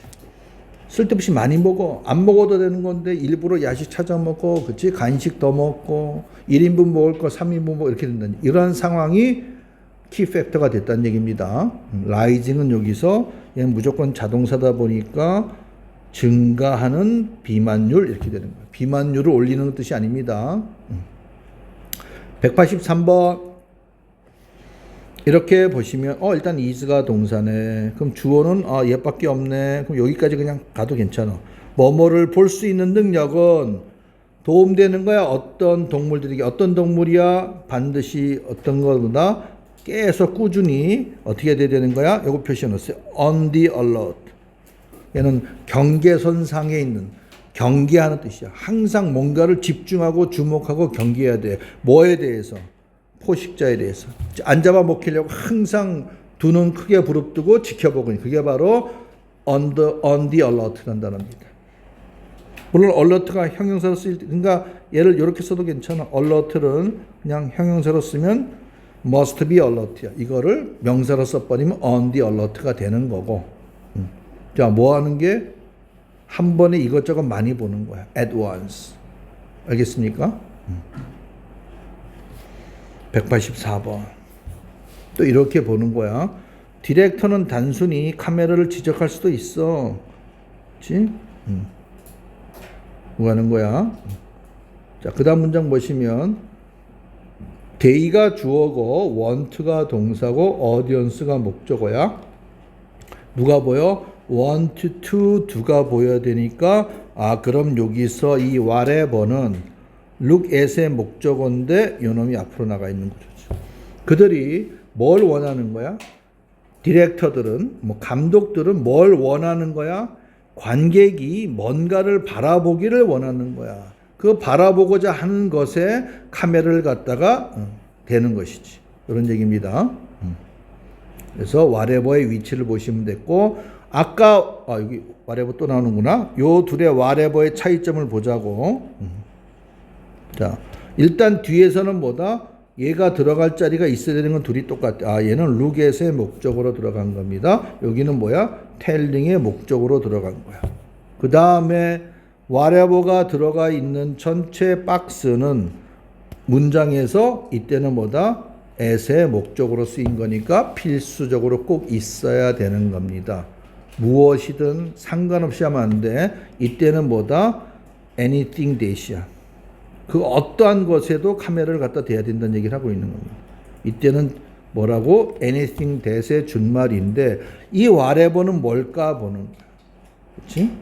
Speaker 1: 쓸데없이 많이 먹어. 안 먹어도 되는 건데 일부러 야식 찾아 먹고, 그치? 간식 더 먹고, 1인분 먹을 거 3인분 먹고 이렇게 된다니. 이런 상황이 키 팩터가 됐다는 얘기입니다. 라이징은 여기서 얘는 무조건 자동사다 보니까 증가하는 비만율 이렇게 되는 거예요. 비만율을 올리는 뜻이 아닙니다. 183번 이렇게 보시면 일단 is가 동사네. 그럼 주어는 얘밖에 없네. 그럼 여기까지 그냥 가도 괜찮아. 뭐뭐를 볼 수 있는 능력은 도움되는 거야. 어떤 동물들에게. 어떤 동물이야? 반드시 어떤 거보다 계속 꾸준히 어떻게 돼야 되는 거야? 요거 표시해 놓았어요. on the alert. 얘는 경계선 상에 있는, 경계하는 뜻이야. 항상 뭔가를 집중하고 주목하고 경계해야 돼. 뭐에 대해서? 포식자에 대해서. 안 잡아먹히려고 항상 두 눈 크게 부릅뜨고 지켜보고, 그게 바로 on the alert라는 단어입니다. 물론 alert가 형용사로 쓰일 때, 그러니까 얘를 이렇게 써도 괜찮아. alert는 그냥 형용사로 쓰면 must be alert야. 이거를 명사로 써버리면 on the alert가 되는 거고. 자, 뭐 하는 게? 한 번에 이것저것 많이 보는 거야. at once. 알겠습니까? 184번. 또 이렇게 보는 거야. 디렉터는 단순히 카메라를 지적할 수도 있어. 그치? 뭐 하는 거야? 자, 그 다음 문장 보시면 they가 주어고 want가 동사고 audience가 목적어야. 누가 보여? want to do가 보여야 되니까 그럼 여기서 이 whatever는 look at의 목적어인데 요놈이 앞으로 나가 있는 거죠. 그들이 뭘 원하는 거야? 디렉터들은 감독들은 뭘 원하는 거야? 관객이 뭔가를 바라보기를 원하는 거야. 그 바라보고자 하는 것에 카메라를 갖다가 대는 것이지. 이런 얘기입니다. 그래서 whatever의 위치를 보시면 됐고, 아까 여기 whatever 또 나오는구나. 요 둘의 whatever의 차이점을 보자고. 자, 일단 뒤에서는 뭐다? 얘가 들어갈 자리가 있어야 되는 건 둘이 똑같아. 얘는 look at의 목적으로 들어간 겁니다. 여기는 뭐야? telling의 목적으로 들어간 거야. 그 다음에 whatever가 들어가 있는 전체 박스는 문장에서 이때는 뭐다? at의 목적으로 쓰인 거니까 필수적으로 꼭 있어야 되는 겁니다. 무엇이든 상관없이 하면 안 돼. 이때는 뭐다? anything that이야. 그 어떠한 것에도 카메라를 갖다 대야 된다는 얘기를 하고 있는 겁니다. 이때는 뭐라고? anything that의 준말인데 이 whatever는 뭘까 보는 거야. 그렇지?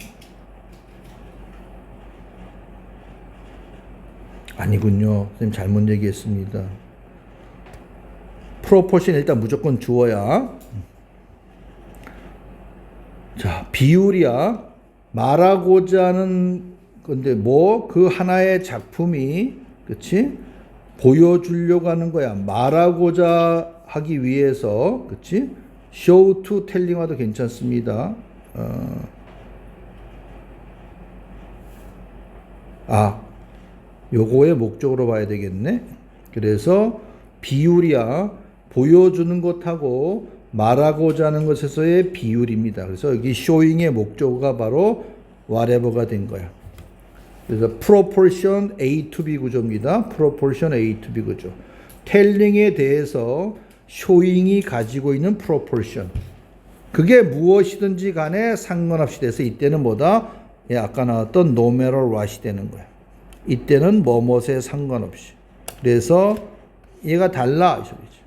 Speaker 1: 아니군요. 선생님 잘못 얘기했습니다. proportion 일단 무조건 주어야. 자, 비율이야. 말하고자 하는 건데 뭐 그 하나의 작품이 그치? 보여주려고 하는 거야. 말하고자 하기 위해서 그치? show to telling 와도 괜찮습니다. 요거의 목적으로 봐야 되겠네. 그래서 비율이야. 보여주는 것하고 말하고자 하는 것에서의 비율입니다. 그래서 여기 showing의 목적어가 바로 whatever가 된 거야. 그래서 proportion A to B 구조입니다. proportion A to B 구조. telling에 대해서 showing이 가지고 있는 proportion. 그게 무엇이든지 간에 상관없이 돼서 이때는 뭐다? 아까 나왔던 no matter what이 되는 거야. 이때는 뭐뭐에 상관없이. 그래서 얘가 달라 이 소리지.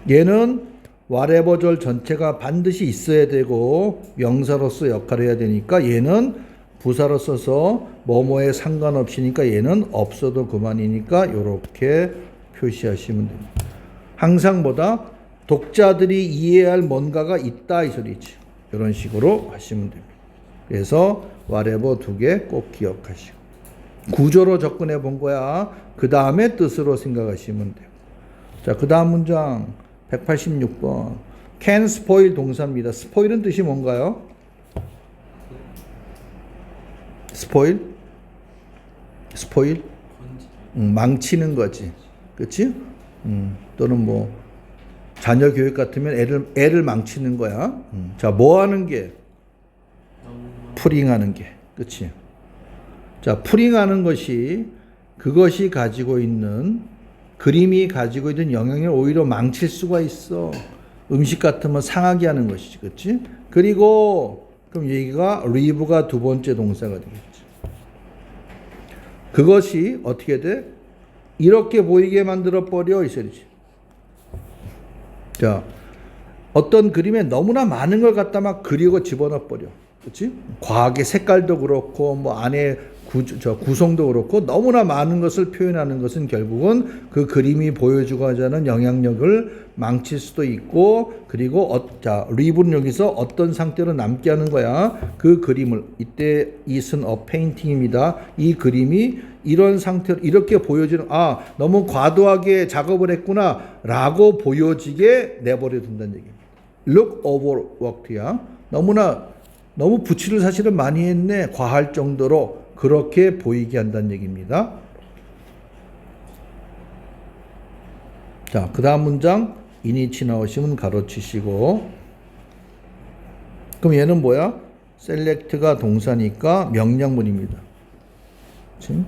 Speaker 1: 얘는 whatever 전체가 반드시 있어야 되고 명사로서 역할을 해야 되니까 얘는 부사로 써서 뭐뭐에 상관없이니까 얘는 없어도 그만이니까 이렇게 표시하시면 됩니다. 항상 뭐다? 독자들이 이해해야 할 뭔가가 있다 이 소리지. 이런 식으로 하시면 됩니다. 그래서 whatever 두 개 꼭 기억하시고 구조로 접근해 본 거야. 그 다음에 뜻으로 생각하시면 돼요. 자, 그 다음 문장 186번 can spoil 동사입니다. spoil은 뜻이 뭔가요? spoil? 망치는 거지. 그치? 또는 뭐 자녀 교육 같으면 애를 망치는 거야. 자, 뭐 하는 게? 풀잉하는 게. 그치? 자, 풀잉하는 것이 그것이 가지고 있는 그림이 가지고 있는 영향을 오히려 망칠 수가 있어. 음식 같으면 상하게 하는 것이지. 그렇지? 그리고 그럼 얘기가 leave가 두 번째 동사가 되겠지. 그것이 어떻게 돼? 이렇게 보이게 만들어 버려 이 소리지. 자, 어떤 그림에 너무나 많은 걸 갖다 막 그리고 집어넣어 버려. 그렇지? 과학의 색깔도 그렇고 뭐 안에 구성도 그렇고 너무나 많은 것을 표현하는 것은 결국은 그 그림이 보여주고자 하는 영향력을 망칠 수도 있고 그리고 자, 리브는 여기서 어떤 상태로 남게 하는 거야. 그 그림을 이때 it은 a painting입니다. 이 그림이 이런 상태로 이렇게 보여지는 너무 과도하게 작업을 했구나 라고 보여지게 내버려 둔다는 얘기입니다. look overworked야. 너무 붙이를 사실은 많이 했네. 과할 정도로 그렇게 보이게 한다는 얘기입니다. 자, 그 다음 문장 이니치 나오시면 가로치시고 그럼 얘는 뭐야? select가 동사니까 명령문입니다. 그치?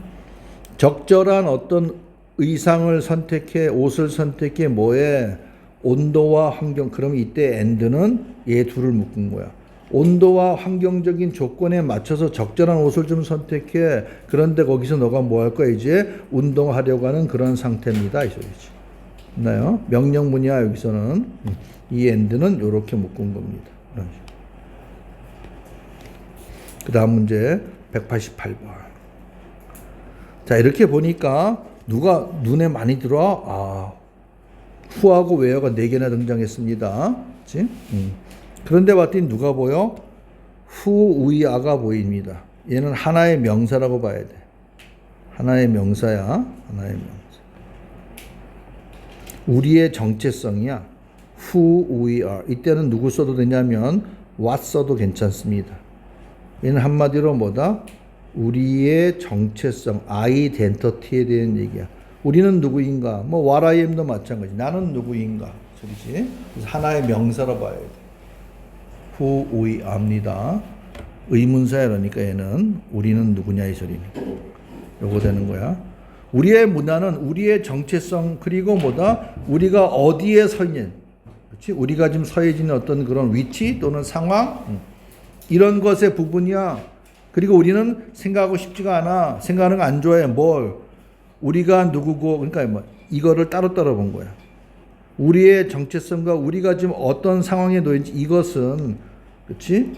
Speaker 1: 적절한 어떤 의상을 선택해 옷을 선택해 뭐해? 온도와 환경. 그럼 이때 and는 얘 둘을 묶은 거야. 온도와 환경적인 조건에 맞춰서 적절한 옷을 좀 선택해. 그런데 거기서 너가 뭐 할 거야? 이제 운동하려고 하는 그런 상태입니다. 이 소리지. 나요? 명령문이야 여기서는. 이 and는 이렇게 묶은 겁니다. 그 다음 문제 188번. 자, 이렇게 보니까 누가 눈에 많이 들어와? who하고 where가 4개나 등장했습니다. 그치? 그런데 봤더니 누가 보여? who, we, are가 보입니다. 얘는 하나의 명사라고 봐야 돼. 하나의 명사야. 하나의 명사. 우리의 정체성이야. who, we are. 이때는 누구 써도 되냐면 what 써도 괜찮습니다. 얘는 한마디로 뭐다? 우리의 정체성, 아이덴티티에 대한 얘기야. 우리는 누구인가? 뭐 what I am도 마찬가지. 나는 누구인가? 소리지. 그래서 하나의 명사로 봐야 돼. who, we are입니다. 의문사야. 그러니까 얘는 우리는 누구냐 이 소리니까. 요거 되는 거야. 우리의 문화는 우리의 정체성 그리고 뭐다? 우리가 어디에 서 있는 그렇지? 우리가 지금 처해지는 어떤 그런 위치 또는 상황 이런 것의 부분이야. 그리고 우리는 생각하고 싶지가 않아. 생각하는 거 안 좋아해. 뭘? 우리가 누구고 그러니까 뭐 이거를 따로따로 본 거야. 우리의 정체성과 우리가 지금 어떤 상황에 놓인지 이것은 그렇지?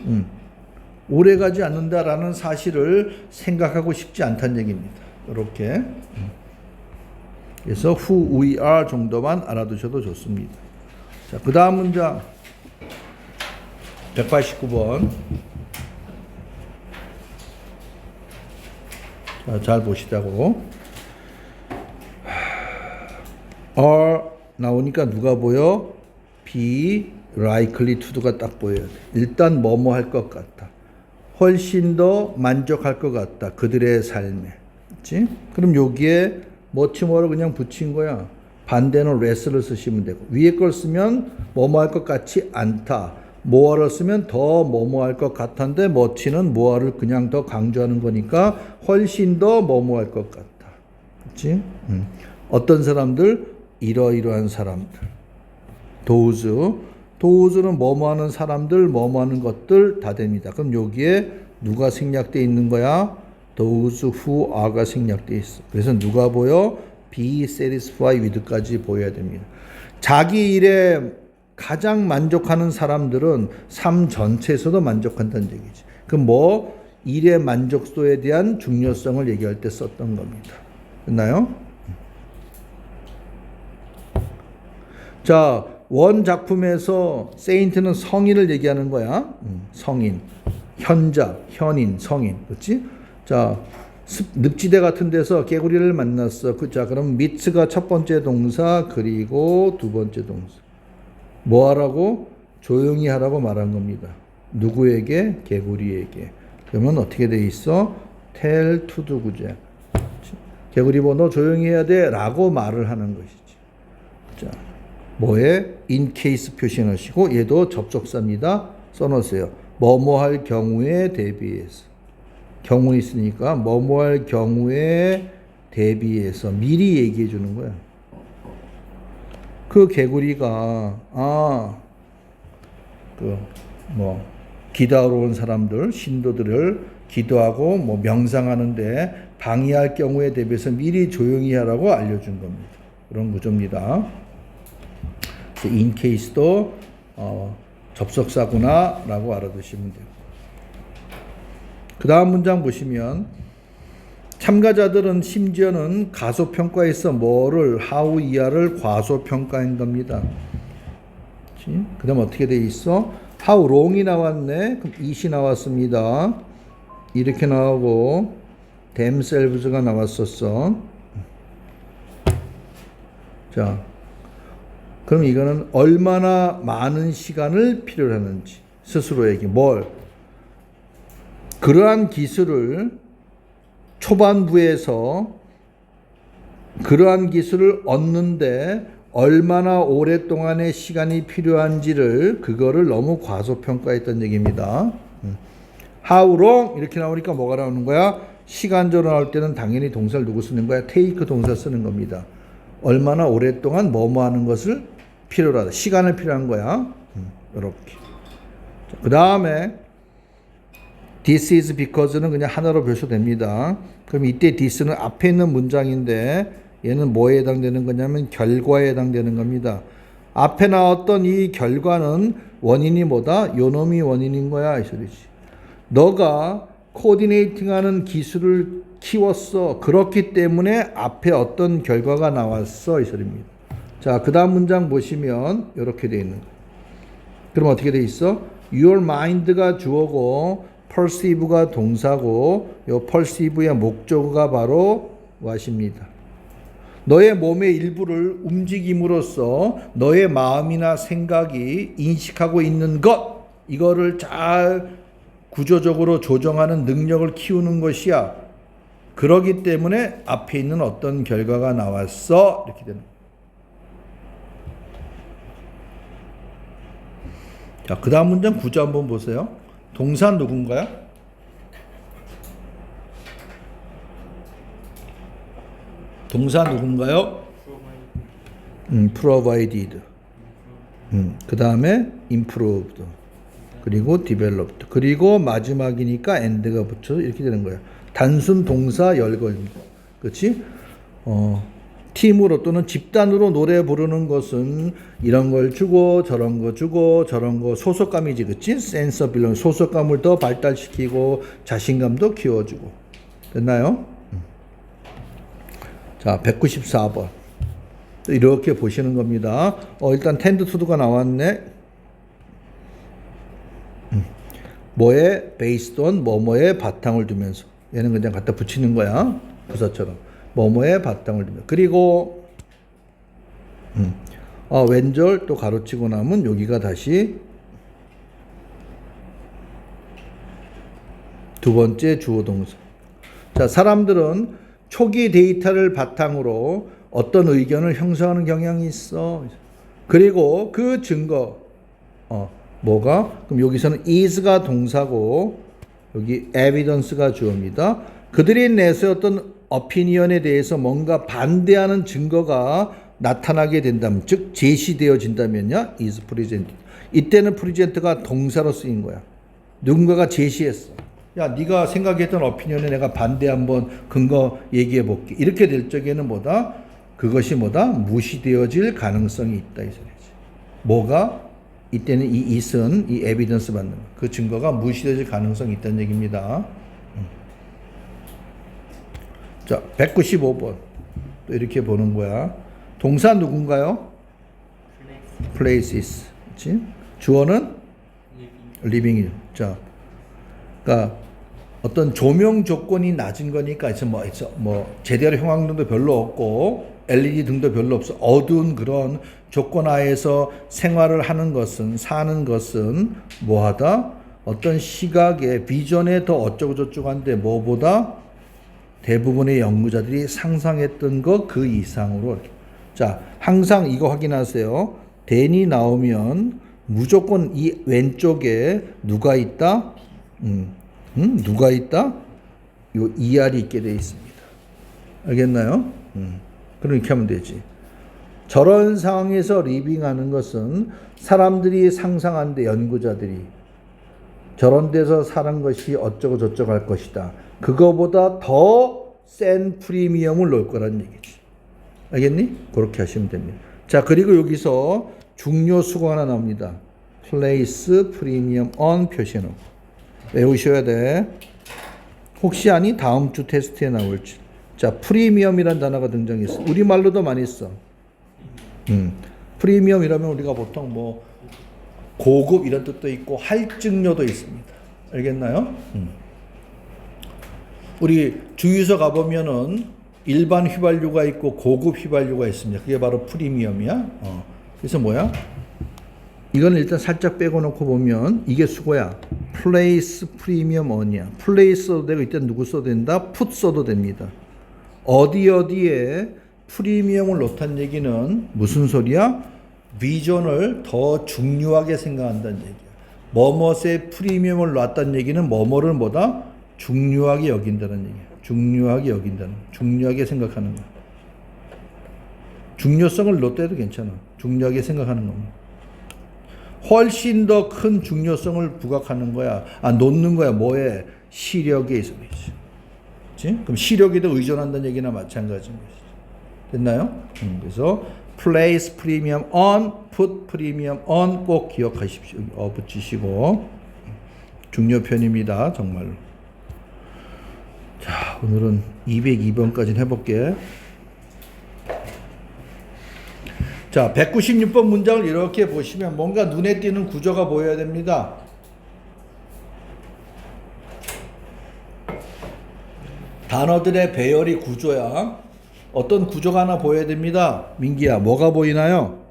Speaker 1: 오래가지 않는다라는 사실을 생각하고 싶지 않다는 얘기입니다. 이렇게. 그래서 who we are 정도만 알아두셔도 좋습니다. 자, 그 다음 문장 189번. 자, 잘 보시자고. are 나오니까 누가 보여? be likely to가 딱 보여야 돼. 일단 뭐뭐 할 것 같다. 훨씬 더 만족할 것 같다. 그들의 삶에. 그렇지? 그럼 여기에 much모를 그냥 붙인 거야. 반대는 less를 쓰시면 되고 위에 걸 쓰면 뭐뭐 할 것 같지 않다. more를 쓰면 더 뭐뭐 할 것 같은데 much는 more를 그냥 더 강조하는 거니까 훨씬 더 뭐뭐 할 것 같다. 그렇지? 어떤 사람들? 이러이러한 사람들. 도우즈는 뭐뭐 하는 사람들, 뭐뭐 하는 것들 다 됩니다. 그럼 여기에 누가 생략되어 있는 거야? Those who are가 생략되어 있어. 그래서 누가 보여? Be satisfied with까지 보여야 됩니다. 자기 일에 가장 만족하는 사람들은 삶 전체에서도 만족한다는 얘기지. 그럼 뭐 일의 만족도에 대한 중요성을 얘기할 때 썼던 겁니다. 됐나요? 자, 원 작품에서 세인트는 성인을 얘기하는 거야. 성인, 현자, 현인, 성인, 그렇지? 자, 늪지대 같은 데서 개구리를 만났어. 자, 그럼 meet가 첫 번째 동사 그리고 두 번째 동사. 뭐 하라고? 조용히 하라고 말한 겁니다. 누구에게? 개구리에게. 그러면 어떻게 돼 있어? tell to the 구제. 개구리 너 조용히 해야 돼 라고 말을 하는 것이지. 자, 뭐에? in case 표시하시고 얘도 접속사입니다. 써놓으세요. 뭐뭐 할 경우에 대비해서. 경우 있으니까 뭐뭐 할 경우에 대비해서 미리 얘기해 주는 거야. 그 개구리가 기도하러 온 사람들, 신도들을 기도하고 명상하는데 방해할 경우에 대비해서 미리 조용히 하라고 알려준 겁니다. 그런 구조입니다. in case도 접속사구나 라고 알아두시면 돼요. 그 다음 문장 보시면 참가자들은 심지어는 가소평가에서 뭐를 how 이하를 과소평가한 겁니다. 그 다음 어떻게 돼 있어? how long이 나왔네. 그럼 it이 나왔습니다. 이렇게 나오고 themselves가 나왔었어. 자, 그럼 이거는 얼마나 많은 시간을 필요로 하는지 스스로에게 그러한 기술을 초반부에서 그러한 기술을 얻는데 얼마나 오랫동안의 시간이 필요한지를 그거를 너무 과소평가했던 얘기입니다. How long 이렇게 나오니까 뭐가 나오는 거야? 시간적으로 나올 때는 당연히 동사를 누구 쓰는 거야? take 동사 쓰는 겁니다. 얼마나 오랫동안 뭐뭐 하는 것을 필요로 하다. 시간을 필요한 거야. 이렇게. 그 다음에 This is because는 그냥 하나로 표시됩니다. 그럼 이때 this는 앞에 있는 문장인데 얘는 뭐에 해당되는 거냐면 결과에 해당되는 겁니다. 앞에 나왔던 이 결과는 원인이 뭐다? 요놈이 원인인 거야 이 소리지. 너가 코디네이팅하는 기술을 키웠어. 그렇기 때문에 앞에 어떤 결과가 나왔어 이 소리입니다. 자, 그 다음 문장 보시면 이렇게 되어 있는 거예요. 그럼 어떻게 되어 있어? Your mind가 주어고 perceive가 동사고 요 perceive의 목적어가 바로 what입니다. 너의 몸의 일부를 움직임으로써 너의 마음이나 생각이 인식하고 있는 것 이거를 잘 구조적으로 조정하는 능력을 키우는 것이야. 그러기 때문에 앞에 있는 어떤 결과가 나왔어 이렇게 되는 거예요. 자, 그 다음 문장 구조 한번 보세요. 동사 누군가요? 동사 누군가요? provided. 그 다음에 improved. 그리고 developed. 그리고 마지막이니까 and가 붙여서 이렇게 되는 거야. 단순 동사 열거입니다. 그렇지? 팀으로 또는 집단으로 노래 부르는 것은 이런 걸 주고 저런 거 주고 저런 거 소속감이지. 그치? sense of belonging. 소속감을 더 발달시키고 자신감도 키워주고. 됐나요? 자, 194번. 이렇게 보시는 겁니다. 일단 tend to가 나왔네. 뭐에 based on 뭐뭐에 바탕을 두면서. 얘는 그냥 갖다 붙이는 거야. 부사처럼. 뭐뭐에 바탕을 두면서. 그리고 왼절 또 가로치고 나면 여기가 다시 두 번째 주어 동사. 자, 사람들은 초기 데이터를 바탕으로 어떤 의견을 형성하는 경향이 있어. 그리고 그 증거, 뭐가? 그럼 여기서는 is가 동사고, 여기 evidence가 주어입니다. 그들이 내세웠던 opinion에 대해서 뭔가 반대하는 증거가 나타나게 된다면, 즉, 제시되어진다면요, is present. 이때는 present가 동사로 쓰인 거야. 누군가가 제시했어. 야, 네가 생각했던 opinion에 내가 반대 한번 근거 얘기해 볼게. 이렇게 될 적에는 뭐다? 그것이 뭐다? 무시되어질 가능성이 있다 이 소리지. 뭐가? 이때는 이 is은 이 evidence 받는 그 증거가 무시되어질 가능성이 있다는 얘기입니다. 자, 195번 또 이렇게 보는 거야. 동사 누군가요? places. 그렇지? 주어는 living. 자, 그러니까 어떤 조명 조건이 낮은 거니까 뭐 제대로 형광등도 별로 없고 LED 등도 별로 없어. 어두운 그런 조건 하에서 생활을 하는 것은, 사는 것은 뭐하다? 어떤 시각에 비전에 더 어쩌고 저쩌고 한데 뭐보다 대부분의 연구자들이 상상했던 것 그 이상으로. 자, 항상 이거 확인하세요. then이 나오면 무조건 이 왼쪽에 누가 있다? 누가 있다? 요 ER이 있게 되어 있습니다. 알겠나요? 그럼 이렇게 하면 되지. 저런 상황에서 리빙하는 것은 사람들이 상상한데 연구자들이 저런 데서 사는 것이 어쩌고 저쩌고 할 것이다. 그거보다 더 센 프리미엄을 놓을 거라는 얘기지. 알겠니? 그렇게 하시면 됩니다. 자, 그리고 여기서 중요 수거 하나 나옵니다. place premium on 표시해놓고 외우셔야 돼. 혹시 아니 다음 주 테스트에 나올지. 자, 프리미엄이라는 단어가 등장했어. 우리말로도 많이 써. 프리미엄이라면 우리가 보통 뭐 고급 이런 뜻도 있고 할증료도 있습니다. 알겠나요? 우리 주유소 가보면은 일반 휘발유가 있고 고급 휘발유가 있습니다. 그게 바로 프리미엄이야. 그래서 뭐야? 이건 일단 살짝 빼고 놓고 보면 이게 수고야. place 프리미엄 on이야. place 써도 되고 이때 누구 써도 된다? put 써도 됩니다. 어디에 프리미엄을 놓다는 얘기는 무슨 소리야? 비전을 더 중요하게 생각한다는 얘기야. 뭐뭇에 프리미엄을 놨다는 얘기는 뭐뭐를 뭐다? 중요하게 여긴다는 얘기야. 중요하게 여긴다는 거야. 중요하게 생각하는 거야. 중요성을 놓더라도 괜찮아. 중요하게 생각하는 겁니다. 훨씬 더 큰 중요성을 부각하는 거야. 놓는 거야. 뭐에? 시력에 있어. 그렇지? 그럼 시력에도 의존한다는 얘기나 마찬가지인 것이죠. 됐나요? 그래서 place premium on, put premium on 꼭 기억하십시오. 붙이시고 중요 편입니다. 정말로. 자, 오늘은 202번까지 해볼게. 자, 196번 문장을 이렇게 보시면 뭔가 눈에 띄는 구조가 보여야 됩니다. 단어들의 배열이 구조야. 어떤 구조가 하나 보여야 됩니다. 민기야, 뭐가 보이나요?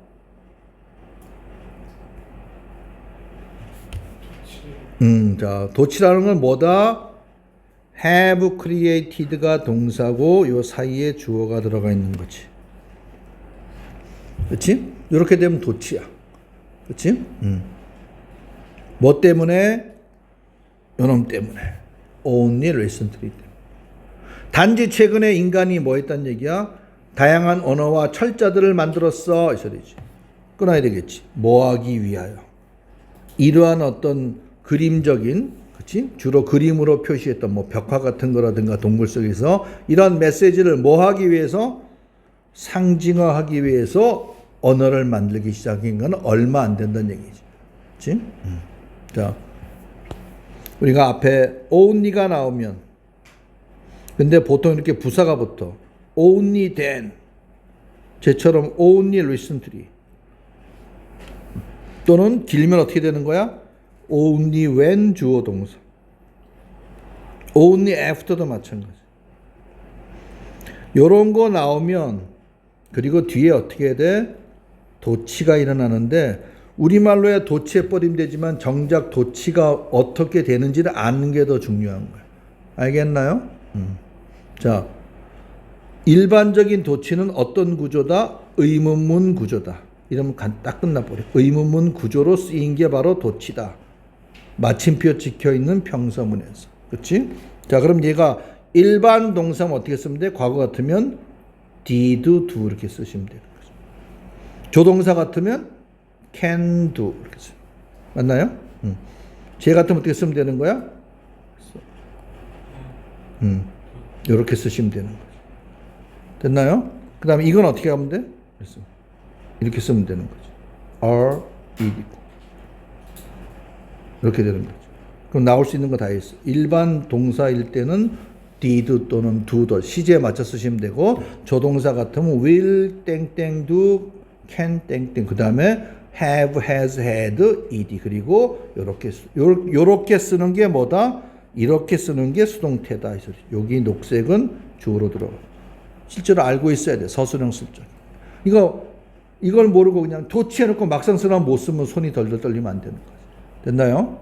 Speaker 1: 자, 도치라는 건 뭐다? have created가 동사고 요 사이에 주어가 들어가 있는 거지. 그렇지? 이렇게 되면 도치야. 그렇지? 뭐 때문에? 요놈 때문에. only recently 때문에. 단지 최근에 인간이 뭐 했단 얘기야? 다양한 언어와 철자들을 만들었어. 이 소리지. 끊어야 되겠지. 뭐 하기 위하여. 이러한 어떤 그림적인, 그치? 주로 그림으로 표시했던 뭐 벽화 같은 거라든가 동물 속에서 이런 메시지를 뭐 하기 위해서? 상징화하기 위해서 언어를 만들기 시작한 건 얼마 안 된다는 얘기지. 그치? 자, 우리가 앞에 only가 나오면, 근데 보통 이렇게 부사가 붙어. only then. 쟤처럼 only recently. 또는 길면 어떻게 되는 거야? only when 주어 동사. only after도 마찬가지. 요런 거 나오면, 그리고 뒤에 어떻게 돼? 도치가 일어나는데, 우리말로야 도치해버리면 되지만 정작 도치가 어떻게 되는지를 아는 게 더 중요한 거야. 알겠나요? 자, 일반적인 도치는 어떤 구조다? 의문문 구조다. 이러면 딱 끝나버려. 의문문 구조로 쓰인 게 바로 도치다. 마침표 찍혀있는 평서문에서. 그치? 자, 그럼 얘가 일반 동사면 어떻게 쓰면 돼? 과거 같으면 did, do 이렇게 쓰시면 되는 거죠. 조동사 같으면 can, do 이렇게 쓰면. 맞나요? 쟤 같으면 어떻게 쓰면 되는 거야? 이렇게 쓰시면 되는 거죠. 됐나요? 그 다음에 이건 어떻게 하면 돼? 그래서 이렇게 쓰면 되는 거죠. are, did 이렇게 되는 거죠. 그럼 나올 수 있는 거 다 했어. 일반 동사일 때는 did 또는 do 시제에 맞춰 쓰시면 되고, 조동사 같으면 will, 땡땡, do, can, 땡땡. 그 다음에 have, has, had, ed. 그리고 요렇게 쓰는 게 뭐다? 이렇게 쓰는 게 수동태다. 이 소리. 여기 녹색은 주어로 들어가. 실제로 알고 있어야 돼. 서술형 쓸 줄. 이걸 모르고 그냥 도치해놓고 막상 쓰면 못 쓰면 손이 덜덜 떨리면 안 되는 거지. 됐나요?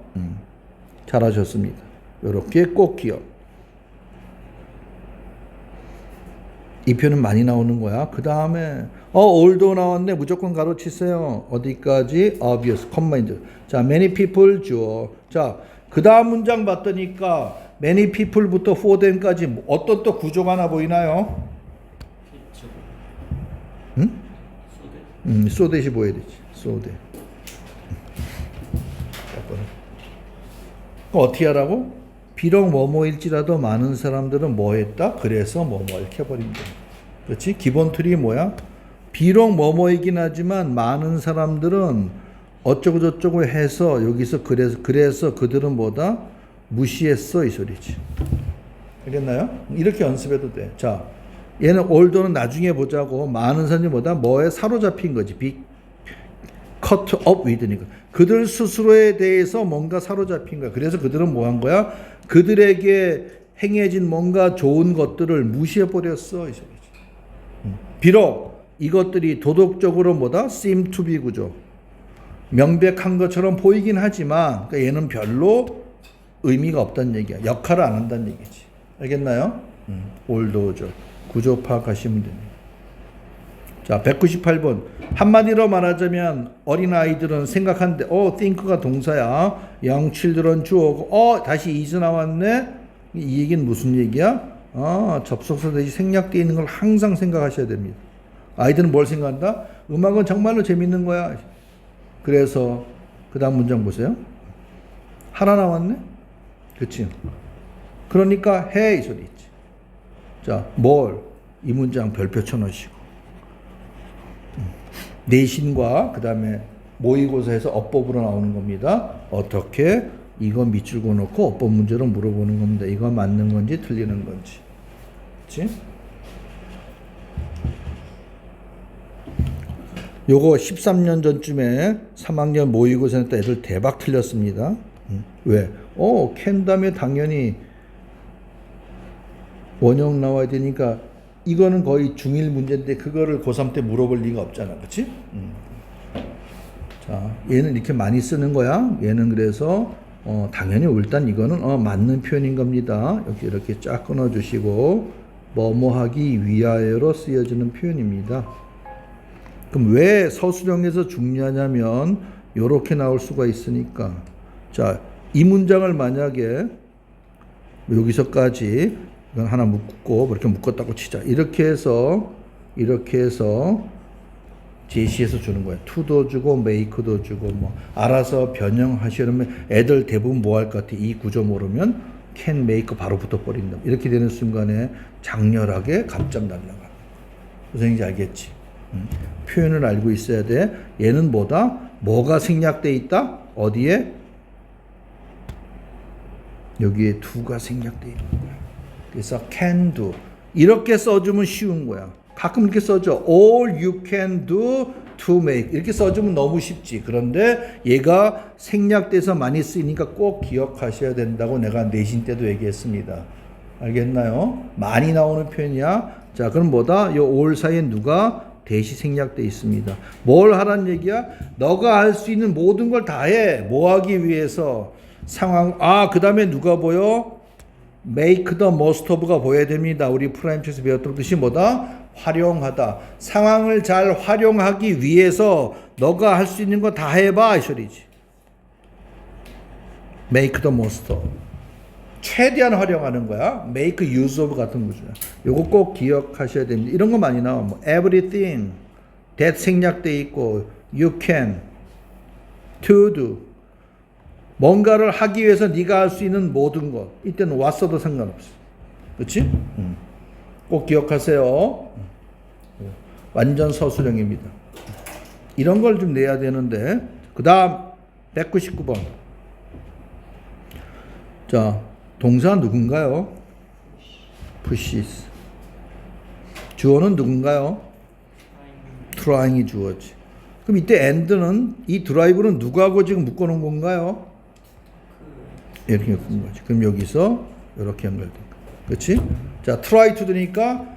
Speaker 1: 잘하셨습니다. 요렇게 꼭 기억. 이 표는 많이 나오는 거야. 그 다음에 all도 나왔네. 무조건 가로치세요. 어디까지? obvious, command. 자, many people 주어. 자, 그 다음 문장 봤더니까 many people부터 for them까지 어떤 또 구조가 하나 보이나요? 응? so that이 보여야 되지. so that. 어떻게 하라고? 비록 뭐뭐일지라도 많은 사람들은 뭐 했다? 그래서 뭐뭐 이렇게 해버립니다. 그렇지? 기본 틀이 뭐야? 비록 뭐뭐이긴 하지만 많은 사람들은 어쩌고 저쩌고 해서 여기서 그래서 그들은 뭐다? 무시했어 이 소리지. 알겠나요? 이렇게 연습해도 돼. 자, 얘는 올도는 나중에 보자고. 많은 사람이 뭐다? 뭐에 사로잡힌 거지. be caught up with니까. 그들 스스로에 대해서 뭔가 사로잡힌 거야. 그래서 그들은 뭐 한 거야? 그들에게 행해진 뭔가 좋은 것들을 무시해버렸어 이 소리지. 비록 이것들이 도덕적으로 뭐다? seem to be 구조. 명백한 것처럼 보이긴 하지만 그러니까 얘는 별로 의미가 없다는 얘기야. 역할을 안 한다는 얘기지. 알겠나요? 올도죠. 구조 파악하시면 됩니다. 자, 198번. 한마디로 말하자면 어린아이들은 생각한데 think가 동사야. young children 주어고 다시 is 나왔네. 이 얘기는 무슨 얘기야? 접속사 대신 생략되어 있는 걸 항상 생각하셔야 됩니다. 아이들은 뭘 생각한다? 음악은 정말로 재밌는 거야. 그래서 그 다음 문장 보세요. 하나 나왔네? 그치? 그러니까 해 이 소리 있지. 자, 뭘? 이 문장 별표 쳐놓으시고 내신과 그 다음에 모의고사에서 어법으로 나오는 겁니다. 어떻게? 이거 밑줄 그어놓고 어법 문제로 물어보는 겁니다. 이거 맞는 건지 틀리는 건지. 그치? 요거 13년 전쯤에 3학년 모의고사 때 애들 대박 틀렸습니다. 왜? 캔 다음에 당연히 원형 나와야 되니까 이거는 거의 중1 문제인데 그거를 고3 때 물어볼 리가 없잖아. 그치? 자, 얘는 이렇게 많이 쓰는 거야. 얘는 그래서 당연히 일단 이거는 맞는 표현인 겁니다. 여기 이렇게 쫙 끊어주시고 뭐뭐 하기 위하여로 쓰여지는 표현입니다. 그럼 왜 서술형에서 중요하냐면 이렇게 나올 수가 있으니까. 자, 이 문장을 만약에 여기서까지 이건 하나 묶고 이렇게 묶었다고 치자. 이렇게 해서 제시해서 주는 거야. to도 주고 make도 주고 뭐 알아서 변형하시려면 애들 대부분 뭐 할 것 같아? 이 구조 모르면 can make 바로 붙어버린다. 이렇게 되는 순간에 장렬하게 갑자기 날라가. 무슨 얘기인지 알겠지? 표현을 알고 있어야 돼. 얘는 뭐다? 뭐가 생략돼 있다? 어디에? 여기에 do가 생략돼 있는 거야. 그래서 can do 이렇게 써주면 쉬운 거야. 가끔 이렇게 써줘. All you can do to make 이렇게 써주면 너무 쉽지. 그런데 얘가 생략돼서 많이 쓰이니까 꼭 기억하셔야 된다고 내가 내신 때도 얘기했습니다. 알겠나요? 많이 나오는 표현이야. 자, 그럼 뭐다? 요 all 사이에 누가 대시 생략돼 있습니다. 뭘 하란 얘기야? 너가 할 수 있는 모든 걸 다 해. 뭐 하기 위해서? 상황. 그 다음에 누가 보여? make the most of가 보여야 됩니다. 우리 프라임체에서 배웠던 뜻이 뭐다? 활용하다. 상황을 잘 활용하기 위해서 너가 할 수 있는 거 다 해봐 이 소리지. make the most of. 최대한 활용하는 거야. make use of 같은 거죠. 요거 꼭 기억하셔야 됩니다. 이런 거 많이 나와. 뭐 everything that 생략돼 있고 you can to do 뭔가를 하기 위해서 네가 할 수 있는 모든 것. 이때는 왔어도 상관없어. 그렇지? 꼭 기억하세요. 완전 서술형입니다. 이런 걸 좀 내야 되는데. 그 다음 199번. 자, 동사 누군가요? pushes. 주어는 누군가요? trying이 주어지. 그럼 이때 and는 이 드라이브는 누구하고 지금 묶어놓은 건가요? 이렇게 묶은 거지. 그럼 여기서 이렇게 연결된 거. 그렇지? 자, try to 되니까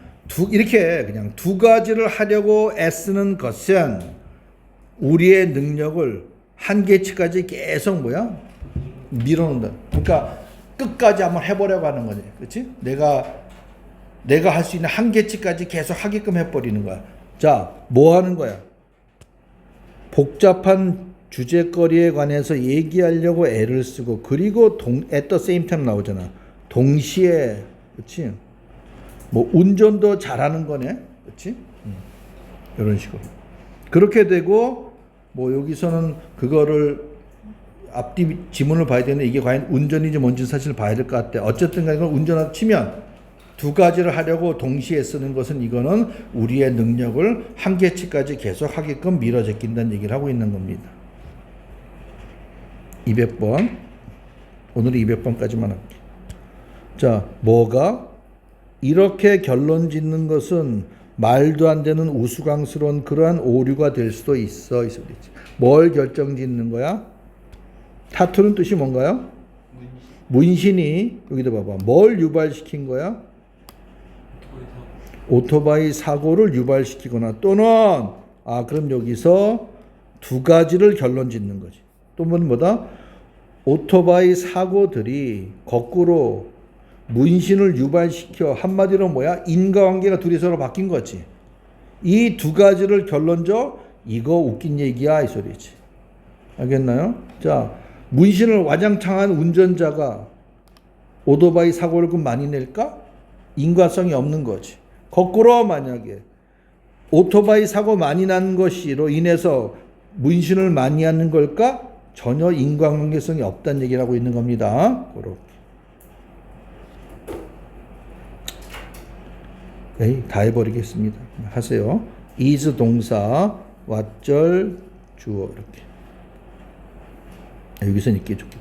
Speaker 1: 이렇게 그냥 두 가지를 하려고 애쓰는 것은 우리의 능력을 한계치까지 계속 밀어놓는다. 그러니까 끝까지 한번 해보려고 하는 거지. 그렇지? 내가 할 수 있는 한계치까지 계속 하게끔 해버리는 거야. 자, 뭐 하는 거야? 복잡한 주제거리에 관해서 얘기하려고 애를 쓰고 그리고 at the same time 나오잖아. 동시에 그렇지? 뭐 운전도 잘하는 거네. 그렇지? 이런 식으로. 그렇게 되고 뭐 여기서는 그거를 앞뒤 지문을 봐야 되는데 이게 과연 운전인지 뭔지 사실 봐야 될 것 같아. 어쨌든 간에 운전하다 치면 두 가지를 하려고 동시에 쓰는 것은 이거는 우리의 능력을 한계치까지 계속 하게끔 밀어제낀다는 얘기를 하고 있는 겁니다. 200번. 오늘은 200번까지만 할게. 자, 뭐가? 이렇게 결론 짓는 것은 말도 안 되는 우스꽝스러운 그러한 오류가 될 수도 있어. 이 소리지. 뭘 결정 짓는 거야? 타투는 뜻이 뭔가요? 문신이 여기다 봐봐. 뭘 유발시킨 거야? 오토바이 사고를 유발시키거나 또는 그럼 여기서 두 가지를 결론 짓는 거지. 또 뭐다? 오토바이 사고들이 거꾸로 문신을 유발시켜 한마디로 뭐야? 인과관계가 둘이 서로 바뀐 거지. 이 두 가지를 결론져 이거 웃긴 얘기야 이 소리지. 알겠나요? 자, 문신을 와장창한 운전자가 오토바이 사고를 그럼 많이 낼까? 인과성이 없는 거지. 거꾸로 만약에 오토바이 사고 많이 난 것으로 인해서 문신을 많이 하는 걸까? 전혀 인과관계성이 없다는 얘기를 하고 있는 겁니다. 그렇게. 네, 다 해버리겠습니다. 하세요. is 동사, 왓절, 주어 이렇게. 여기서는 있게 좋겠다.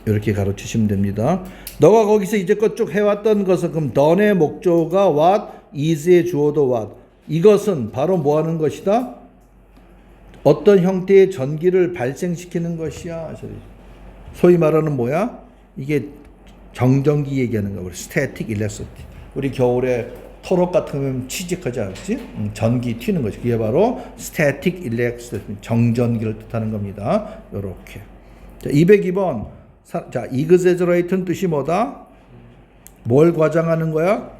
Speaker 1: 이렇게 가로치시면 됩니다. 너가 거기서 이제껏 쭉 해왔던 것은 그럼 done의 목조가 what, is의 주어도 what. 이것은 바로 뭐 하는 것이다? 어떤 형태의 전기를 발생시키는 것이야. 소위 말하는 뭐야? 이게 정전기 얘기하는 거야. static electricity. 우리 겨울에 토록 같은 거면 취직하지 않지? 전기 튀는 것이. 그게 바로 static electricity. 정전기를 뜻하는 겁니다. 요렇게. 자, 202번. 자, exaggerate는 뜻이 뭐다? 뭘 과장하는 거야?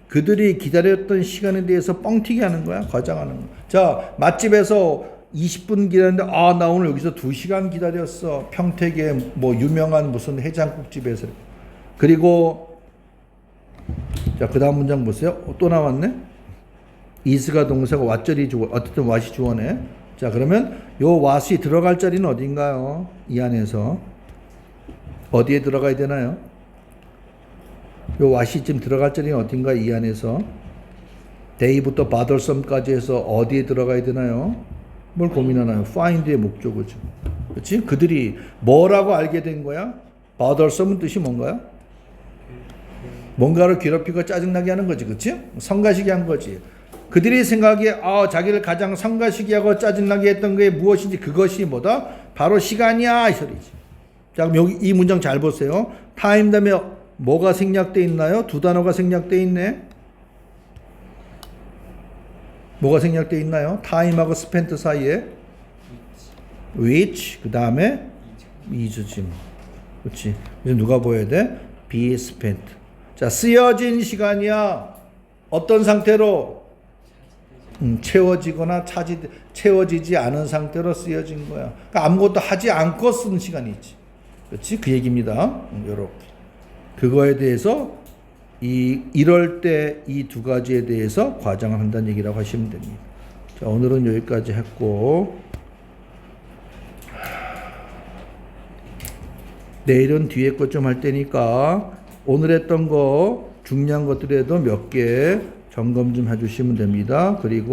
Speaker 1: 그들이 기다렸던 시간에 대해서 뻥튀기 하는 거야. 과장하는 거야. 자, 맛집에서 20분 기다렸는데 나 오늘 여기서 2시간 기다렸어. 평택에 뭐 유명한 무슨 해장국집에서. 그리고 자, 그 다음 문장 보세요. 또 나왔네. is가 동사고 what절이 주어, 어쨌든 what이 주어네. 자, 그러면 요 what이 들어갈 자리는 어딘가요? 이 안에서 어디에 들어가야 되나요? 요 what이 지금 들어갈 자리는 어딘가 이 안에서 day부터 bothersomeka지 해서 어디에 들어가야 되나요? 뭘 고민하나요? find의 목적어죠. 그렇지? 그들이 뭐라고 알게 된 거야? bothersom은 뜻이 뭔가요? 뭔가를 괴롭히고 짜증나게 하는 거지, 그렇지? 성가시게 한 거지. 그들이 생각에 자기를 가장 성가시게 하고 짜증나게 했던 게 무엇인지 그것이 뭐다? 바로 시간이야, 이 소리지. 자, 그럼 여기 이 문장 잘 보세요. 타임 다음에 뭐가 생략돼 있나요? 두 단어가 생략돼 있네. 뭐가 생략돼 있나요? time하고 spent 사이에 which, 그 다음에 is지. 그렇지. 그래서 누가 보여야 돼? be spent. 자, 쓰여진 시간이야. 어떤 상태로? 채워지거나 채워지지 않은 상태로 쓰여진 거야. 그러니까 아무것도 하지 않고 쓴 시간이지. 그렇지? 그 얘기입니다. 요렇게. 그거에 대해서 이럴 때 이 두 가지에 대해서 과장을 한다는 얘기라고 하시면 됩니다. 자, 오늘은 여기까지 했고, 내일은 뒤에 것 좀 할 테니까 오늘 했던 거 중요한 것들에도 몇 개 점검 좀 해주시면 됩니다. 그리고